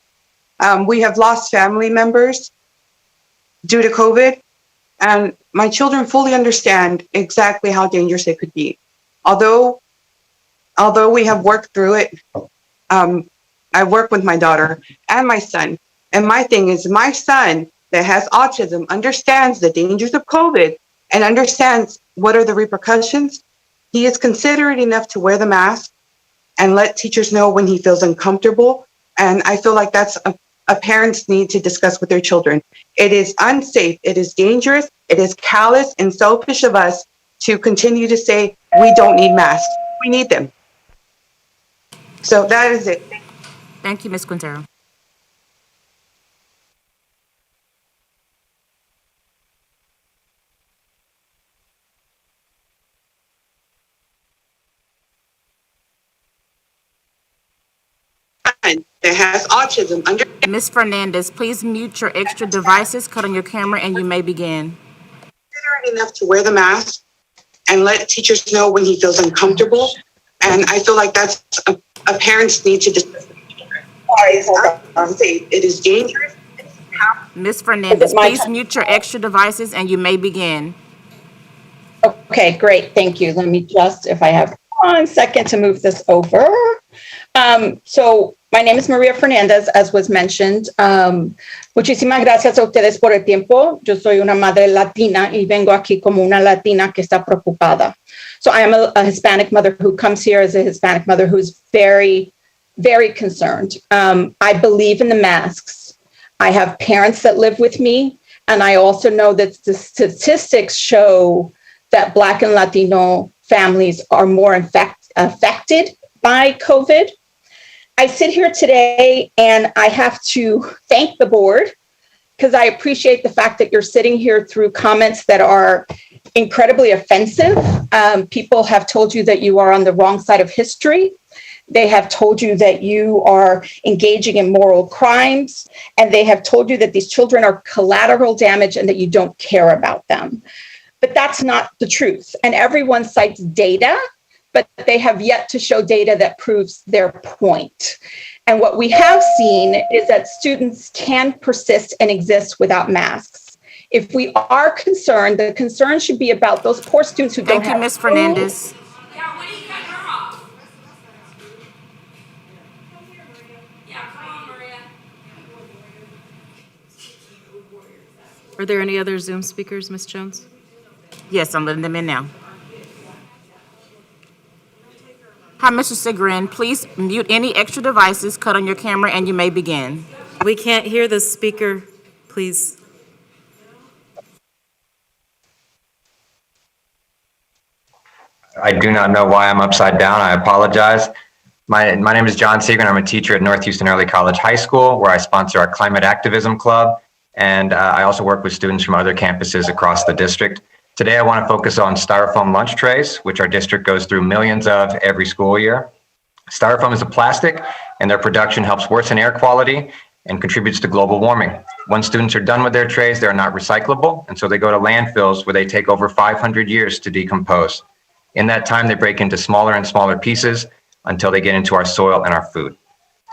We have lost family members due to COVID, and my children fully understand exactly how dangerous it could be. Although we have worked through it, I work with my daughter and my son. And my thing is, my son that has autism understands the dangers of COVID and understands what are the repercussions. He is considerate enough to wear the mask and let teachers know when he feels uncomfortable. And I feel like that's a parent's need to discuss with their children. It is unsafe, it is dangerous, it is callous and selfish of us to continue to say We don't need masks. We need them. So that is it. Thank you, Ms. Quintero. That has autism. Ms. Fernandez, please mute your extra devices, cut on your camera, and you may begin. Considerate enough to wear the mask and let teachers know when he feels uncomfortable. And I feel like that's a parents need to discuss. It is dangerous. Ms. Fernandez, please mute your extra devices, and you may begin. Okay, great, thank you. Let me just, if I have 1 second to move this over. So my name is Maria Fernandez, as was mentioned. Muchísimas gracias a ustedes por el tiempo. Yo soy una madre latina y vengo aquí como una latina que está preocupada. So I am a Hispanic mother who comes here as a Hispanic mother who's very, very concerned. I believe in the masks. I have parents that live with me, and I also know that the statistics show that Black and Latino families are more affected by COVID. I sit here today and I have to thank the board because I appreciate the fact that you're sitting here through comments that are incredibly offensive. People have told you that you are on the wrong side of history. They have told you that you are engaging in moral crimes, and they have told you that these children are collateral damage and that you don't care about them. But that's not the truth. And everyone cites data, but they have yet to show data that proves their point. And what we have seen is that students can persist and exist without masks. If we are concerned, the concern should be about those poor students who don't have. Thank you, Ms. Fernandez. Are there any other Zoom speakers, Ms. Jones? Yes, I'm letting them in now. Hi, Mr. Sigrin. Please mute any extra devices, cut on your camera, and you may begin. We can't hear the speaker, please. I do not know why I'm upside down. I apologize. My name is John Seagren. I'm a teacher at North Houston Early College High School, where I sponsor our Climate Activism Club. And I also work with students from other campuses across the district. Today, I want to focus on styrofoam lunch trays, which our district goes through millions of every school year. Styrofoam is a plastic, and their production helps worsen air quality and contributes to global warming. Once students are done with their trays, they are not recyclable, and so they go to landfills where they take over 500 years to decompose. In that time, they break into smaller and smaller pieces until they get into our soil and our food.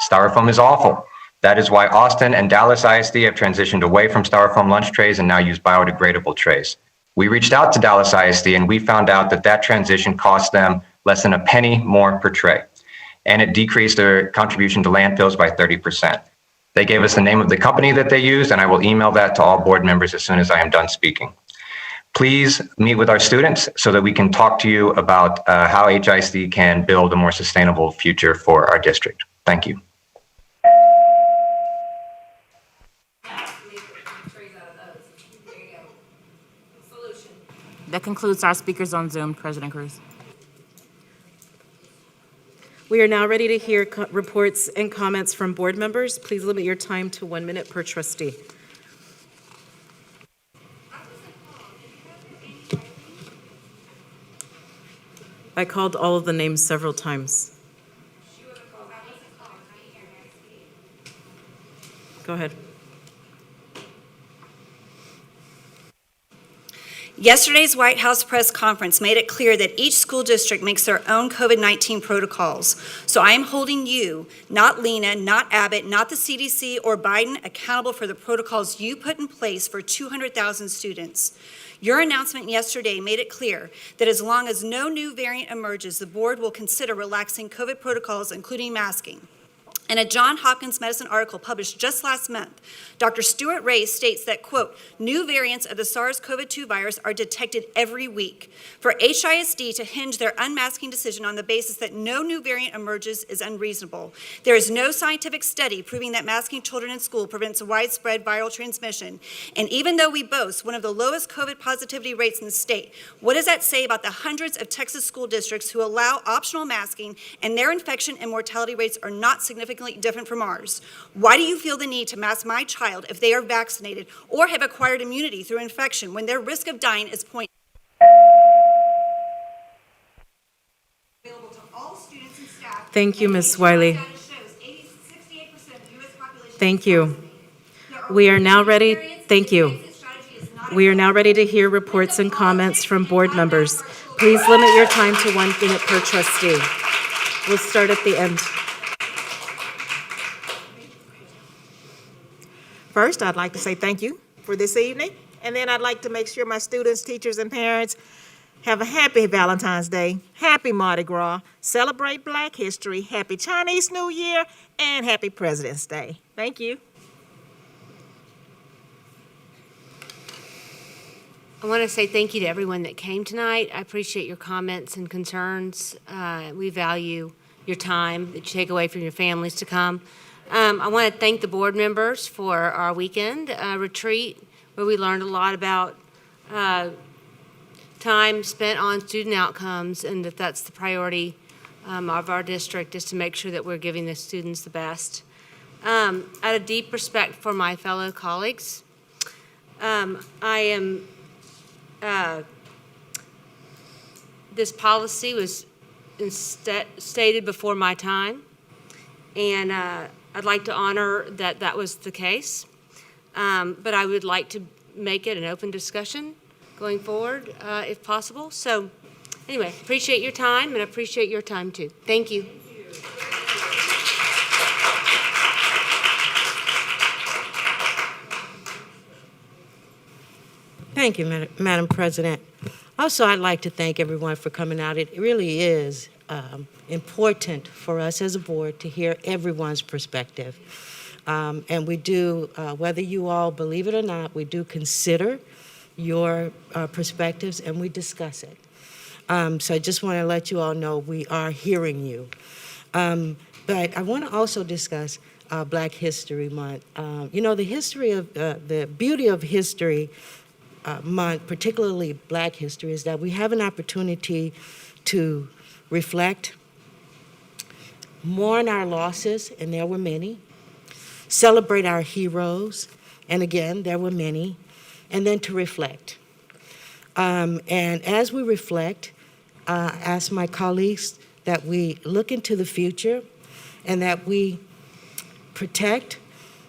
Styrofoam is awful. That is why Austin and Dallas ISD have transitioned away from styrofoam lunch trays and now use biodegradable trays. We reached out to Dallas ISD and we found out that that transition cost them less than a penny more per tray. And it decreased their contribution to landfills by 30%. They gave us the name of the company that they used, and I will email that to all board members as soon as I am done speaking. Please meet with our students so that we can talk to you about how HISD can build a more sustainable future for our district. Thank you. That concludes our speakers on Zoom, President Cruz. We are now ready to hear reports and comments from board members. Please limit your time to 1 minute per trustee. I called all of the names several times. Go ahead. Yesterday's White House press conference made it clear that each school district makes their own COVID-19 protocols. So I am holding you, not Lena, not Abbott, not the CDC or Biden, accountable for the protocols you put in place for 200,000 students. Your announcement yesterday made it clear that as long as no new variant emerges, the board will consider relaxing COVID protocols, including masking. In a Johns Hopkins Medicine article published just last month, Dr. Stuart Ray states that, quote, new variants of the SARS-CoV-2 virus are detected every week. For HISD to hinge their unmasking decision on the basis that no new variant emerges is unreasonable. There is no scientific study proving that masking children in school prevents widespread viral transmission. And even though we boast one of the lowest COVID positivity rates in the state, what does that say about the hundreds of Texas school districts who allow optional masking and their infection and mortality rates are not significantly different from ours? Why do you feel the need to mask my child if they are vaccinated or have acquired immunity through infection when their risk of dying is point? Thank you, Ms. Wiley. Thank you. We are now ready, thank you. We are now ready to hear reports and comments from board members. Please limit your time to 1 minute per trustee. We'll start at the end. First, I'd like to say thank you for this evening, and then I'd like to make sure my students, teachers, and parents have a happy Valentine's Day, happy Mardi Gras, celebrate Black History, happy Chinese New Year, and happy President's Day. Thank you. I want to say thank you to everyone that came tonight. I appreciate your comments and concerns. We value your time that you take away from your families to come. I want to thank the board members for our weekend retreat, where we learned a lot about time spent on student outcomes, and that's the priority of our district, is to make sure that we're giving the students the best. Out of deep respect for my fellow colleagues, this policy was stated before my time, and I'd like to honor that that was the case, but I would like to make it an open discussion going forward, if possible. So anyway, appreciate your time, and appreciate your time too. Thank you. Thank you, Madam President. Also, I'd like to thank everyone for coming out. It really is important for us as a board to hear everyone's perspective. And we do, whether you all believe it or not, we do consider your perspectives and we discuss it. So I just want to let you all know we are hearing you. But I want to also discuss Black History Month. You know, the history of, the beauty of history month, particularly Black history, is that we have an opportunity to reflect, mourn our losses, and there were many, celebrate our heroes, and again, there were many, and then to reflect. And as we reflect, ask my colleagues that we look into the future and that we protect,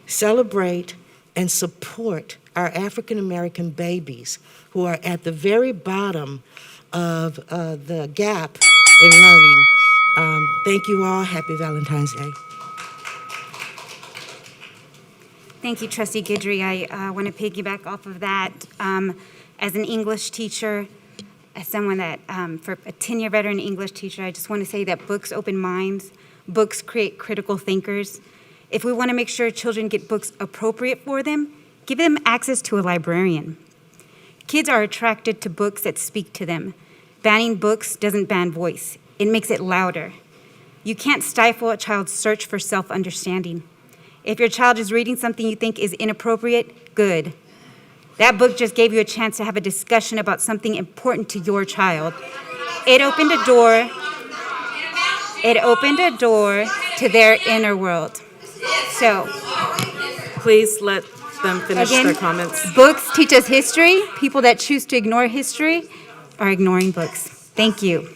celebrate, and support our African American babies who are at the very bottom of the gap in learning. Thank you all. Happy Valentine's Day. Thank you, Trustee Guidry. I want to piggyback off of that. As an English teacher, as someone that, for a 10-year veteran English teacher, I just want to say that books open minds, books create critical thinkers. If we want to make sure children get books appropriate for them, give them access to a librarian. Kids are attracted to books that speak to them. Banning books doesn't ban voice. It makes it louder. You can't stifle a child's search for self-understanding. If your child is reading something you think is inappropriate, good. That book just gave you a chance to have a discussion about something important to your child. It opened a door. It opened a door to their inner world. So, please let them finish their comments. Books teach us history. People that choose to ignore history are ignoring books. Thank you.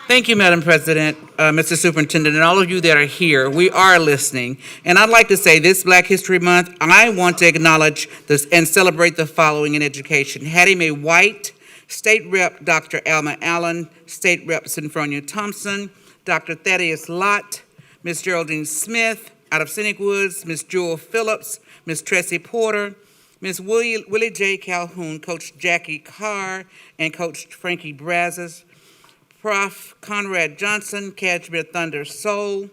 Thank you, Madam President, Mr. Superintendent, and all of you that are here. We are listening. And I'd like to say this Black History Month, I want to acknowledge this and celebrate the following in education. Hattie Mae White, State Rep. Dr. Alma Allen, State Rep. Sinfronia Thompson, Dr. Thaddeus Lott, Ms. Geraldine Smith, out of Scenic Woods, Ms. Jewel Phillips, Ms. Tressie Porter, Ms. Willie J. Calhoun, Coach Jackie Carr, and Coach Frankie Brazos, Prof. Conrad Johnson, Kashmir Thunder Soul,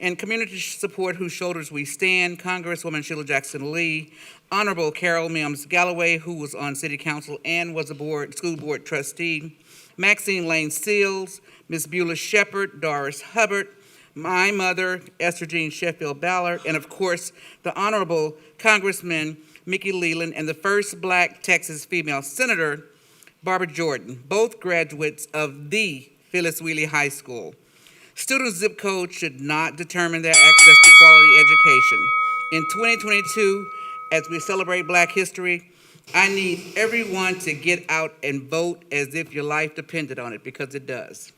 and community support whose shoulders we stand, Congresswoman Sheila Jackson Lee, Honorable Carol Mims Galloway, who was on City Council and was a school board trustee, Maxine Lane Seals, Ms. Beulah Shepherd, Doris Hubbard, my mother, Esther Jean Sheffield Ballard, and of course, the Honorable Congressman Mickey Leland and the first Black Texas female senator, Barbara Jordan, both graduates of the Phyllis Wheatley High School. Students' zip code should not determine their access to quality education. In 2022, as we celebrate Black History, I need everyone to get out and vote as if your life depended on it, because it does.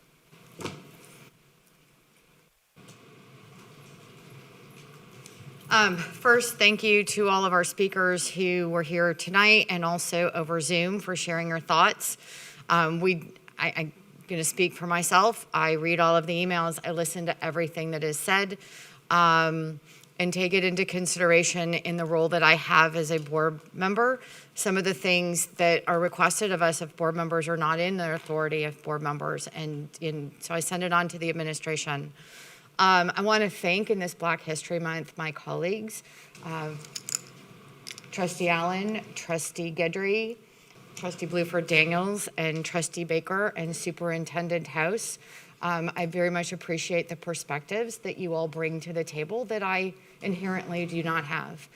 First, thank you to all of our speakers who were here tonight and also over Zoom for sharing your thoughts. I'm going to speak for myself. I read all of the emails. I listen to everything that is said and take it into consideration in the role that I have as a board member. Some of the things that are requested of us if board members are not in the authority of board members, so I send it on to the administration. I want to thank in this Black History Month my colleagues, Trustee Allen, Trustee Guidry, Trustee Bluford Daniels, and Trustee Baker and Superintendent House. I very much appreciate the perspectives that you all bring to the table that I inherently do not have.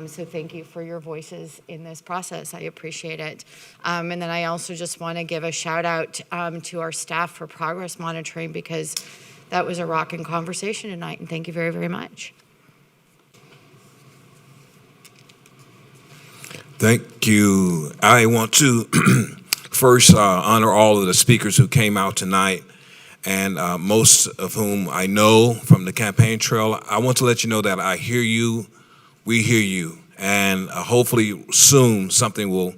So thank you for your voices in this process. I appreciate it. And then I also just want to give a shout out to our staff for progress monitoring, because that was a rocking conversation tonight, and thank you very, very much. Thank you. I want to first honor all of the speakers who came out tonight, and most of whom I know from the campaign trail. I want to let you know that I hear you, we hear you, and hopefully soon something will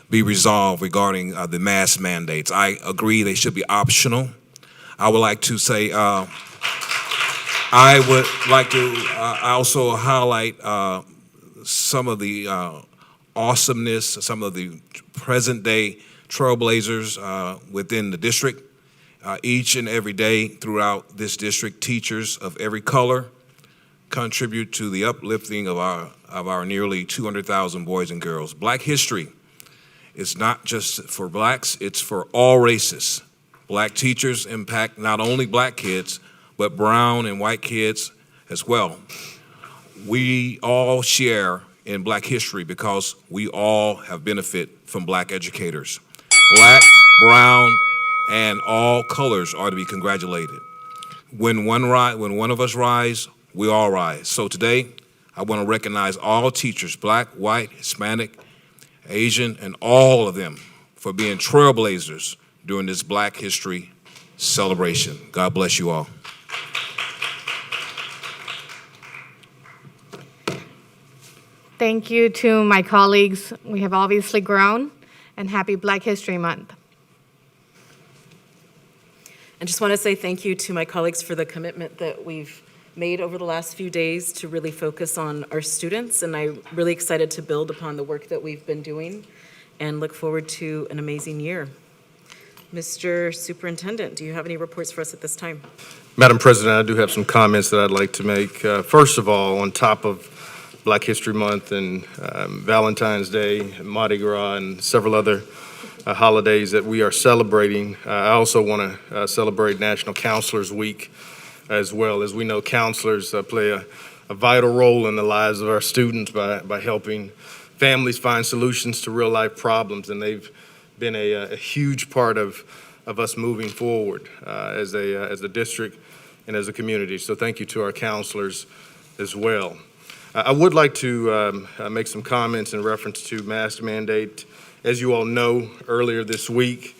be resolved regarding the mask mandates. I agree they should be optional. I would like to say, I would like to also highlight some of the awesomeness, some of the present day trailblazers within the district. Each and every day throughout this district, teachers of every color contribute to the uplifting of our nearly 200,000 boys and girls. Black history is not just for blacks, it's for all races. Black teachers impact not only black kids, but brown and white kids as well. We all share in Black history because we all have benefit from Black educators. Black, brown, and all colors are to be congratulated. When one of us rise, we all rise. So today, I want to recognize all teachers, Black, white, Hispanic, Asian, and all of them for being trailblazers during this Black History celebration. God bless you all. Thank you to my colleagues. We have obviously grown, and happy Black History Month. I just want to say thank you to my colleagues for the commitment that we've made over the last few days to really focus on our students, and I'm really excited to build upon the work that we've been doing and look forward to an amazing year. Mr. Superintendent, do you have any reports for us at this time? Madam President, I do have some comments that I'd like to make. First of all, on top of Black History Month and Valentine's Day, and Mardi Gras, and several other holidays that we are celebrating, I also want to celebrate National Counselors Week as well. As we know, counselors play a vital role in the lives of our students by helping families find solutions to real life problems, and they've been a huge part of us moving forward as a district and as a community. So thank you to our counselors as well. I would like to make some comments in reference to mask mandate. As you all know, earlier this week,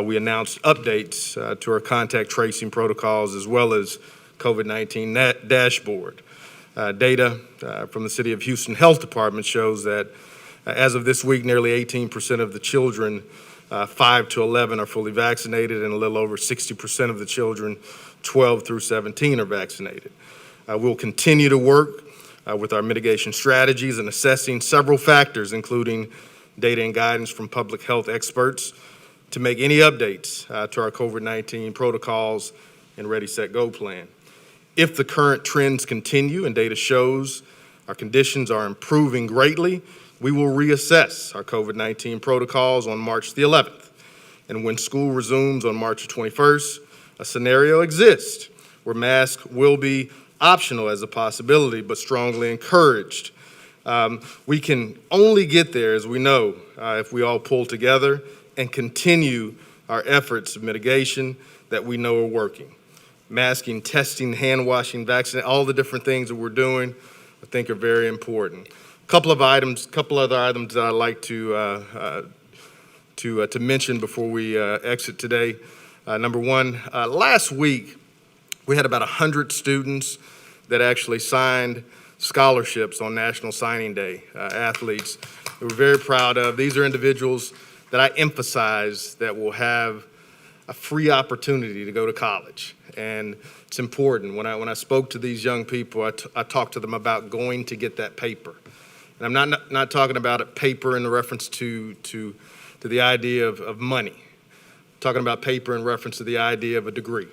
we announced updates to our contact tracing protocols as well as COVID-19 dashboard. Data from the City of Houston Health Department shows that as of this week, nearly 18% of the children 5 to 11 are fully vaccinated, and a little over 60% of the children 12 through 17 are vaccinated. We'll continue to work with our mitigation strategies and assessing several factors, including data and guidance from public health experts, to make any updates to our COVID-19 protocols and Ready, Set, Go plan. If the current trends continue and data shows our conditions are improving greatly, we will reassess our COVID-19 protocols on March the 11th. And when school resumes on March the 21st, a scenario exists where masks will be optional as a possibility, but strongly encouraged. We can only get there, as we know, if we all pull together and continue our efforts of mitigation that we know are working. Masking, testing, hand washing, vaccinating, all the different things that we're doing, I think are very important. Couple other items that I'd like to mention before we exit today. Number one, last week we had about 100 students that actually signed scholarships on National Signing Day, athletes that we're very proud of. These are individuals that I emphasize that will have a free opportunity to go to college. And it's important. When I spoke to these young people, I talked to them about going to get that paper. And I'm not talking about a paper in reference to the idea of money. I'm talking about paper in reference to the idea of a degree.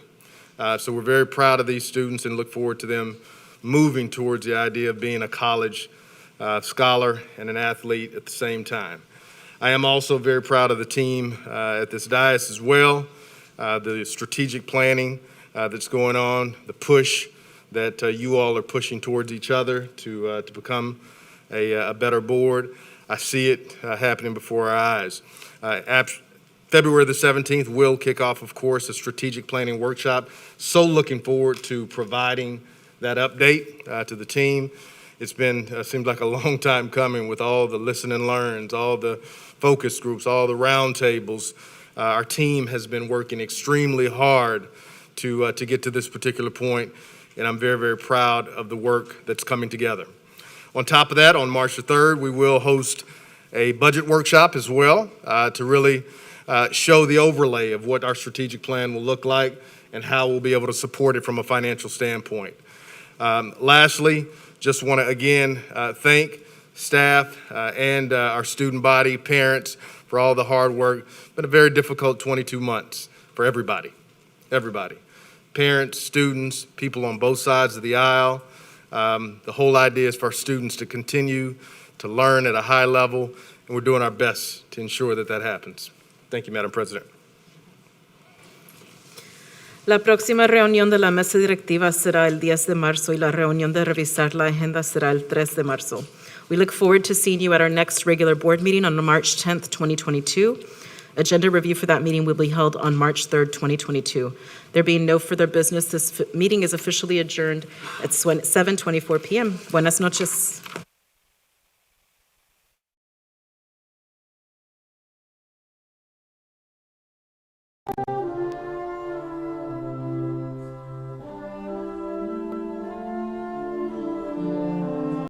So we're very proud of these students and look forward to them moving towards the idea of being a college scholar and an athlete at the same time. I am also very proud of the team at this dais as well, the strategic planning that's going on, the push that you all are pushing towards each other to become a better board. I see it happening before our eyes. February the 17th will kick off, of course, a strategic planning workshop. So looking forward to providing that update to the team. It's been, seems like a long time coming with all the listen and learns, all the focus groups, all the roundtables. Our team has been working extremely hard to get to this particular point, and I'm very, very proud of the work that's coming together. On top of that, on March the 3rd, we will host a budget workshop as well to really show the overlay of what our strategic plan will look like and how we'll be able to support it from a financial standpoint. Lastly, just want to again thank staff and our student body, parents, for all the hard work. It's been a very difficult 22 months for everybody. Parents, students, people on both sides of the aisle. The whole idea is for our students to continue to learn at a high level, and we're doing our best to ensure that that happens. Thank you, Madam President. La próxima reunión de la mesa directiva será el 10 de marzo y la reunión de revisar la agenda será el 3 de marzo. We look forward to seeing you at our next regular board meeting on March 10th, 2022. Agenda review for that meeting will be held on March 3rd, 2022. There being no further business, this meeting is officially adjourned at 7:24 p.m. Buenas noches.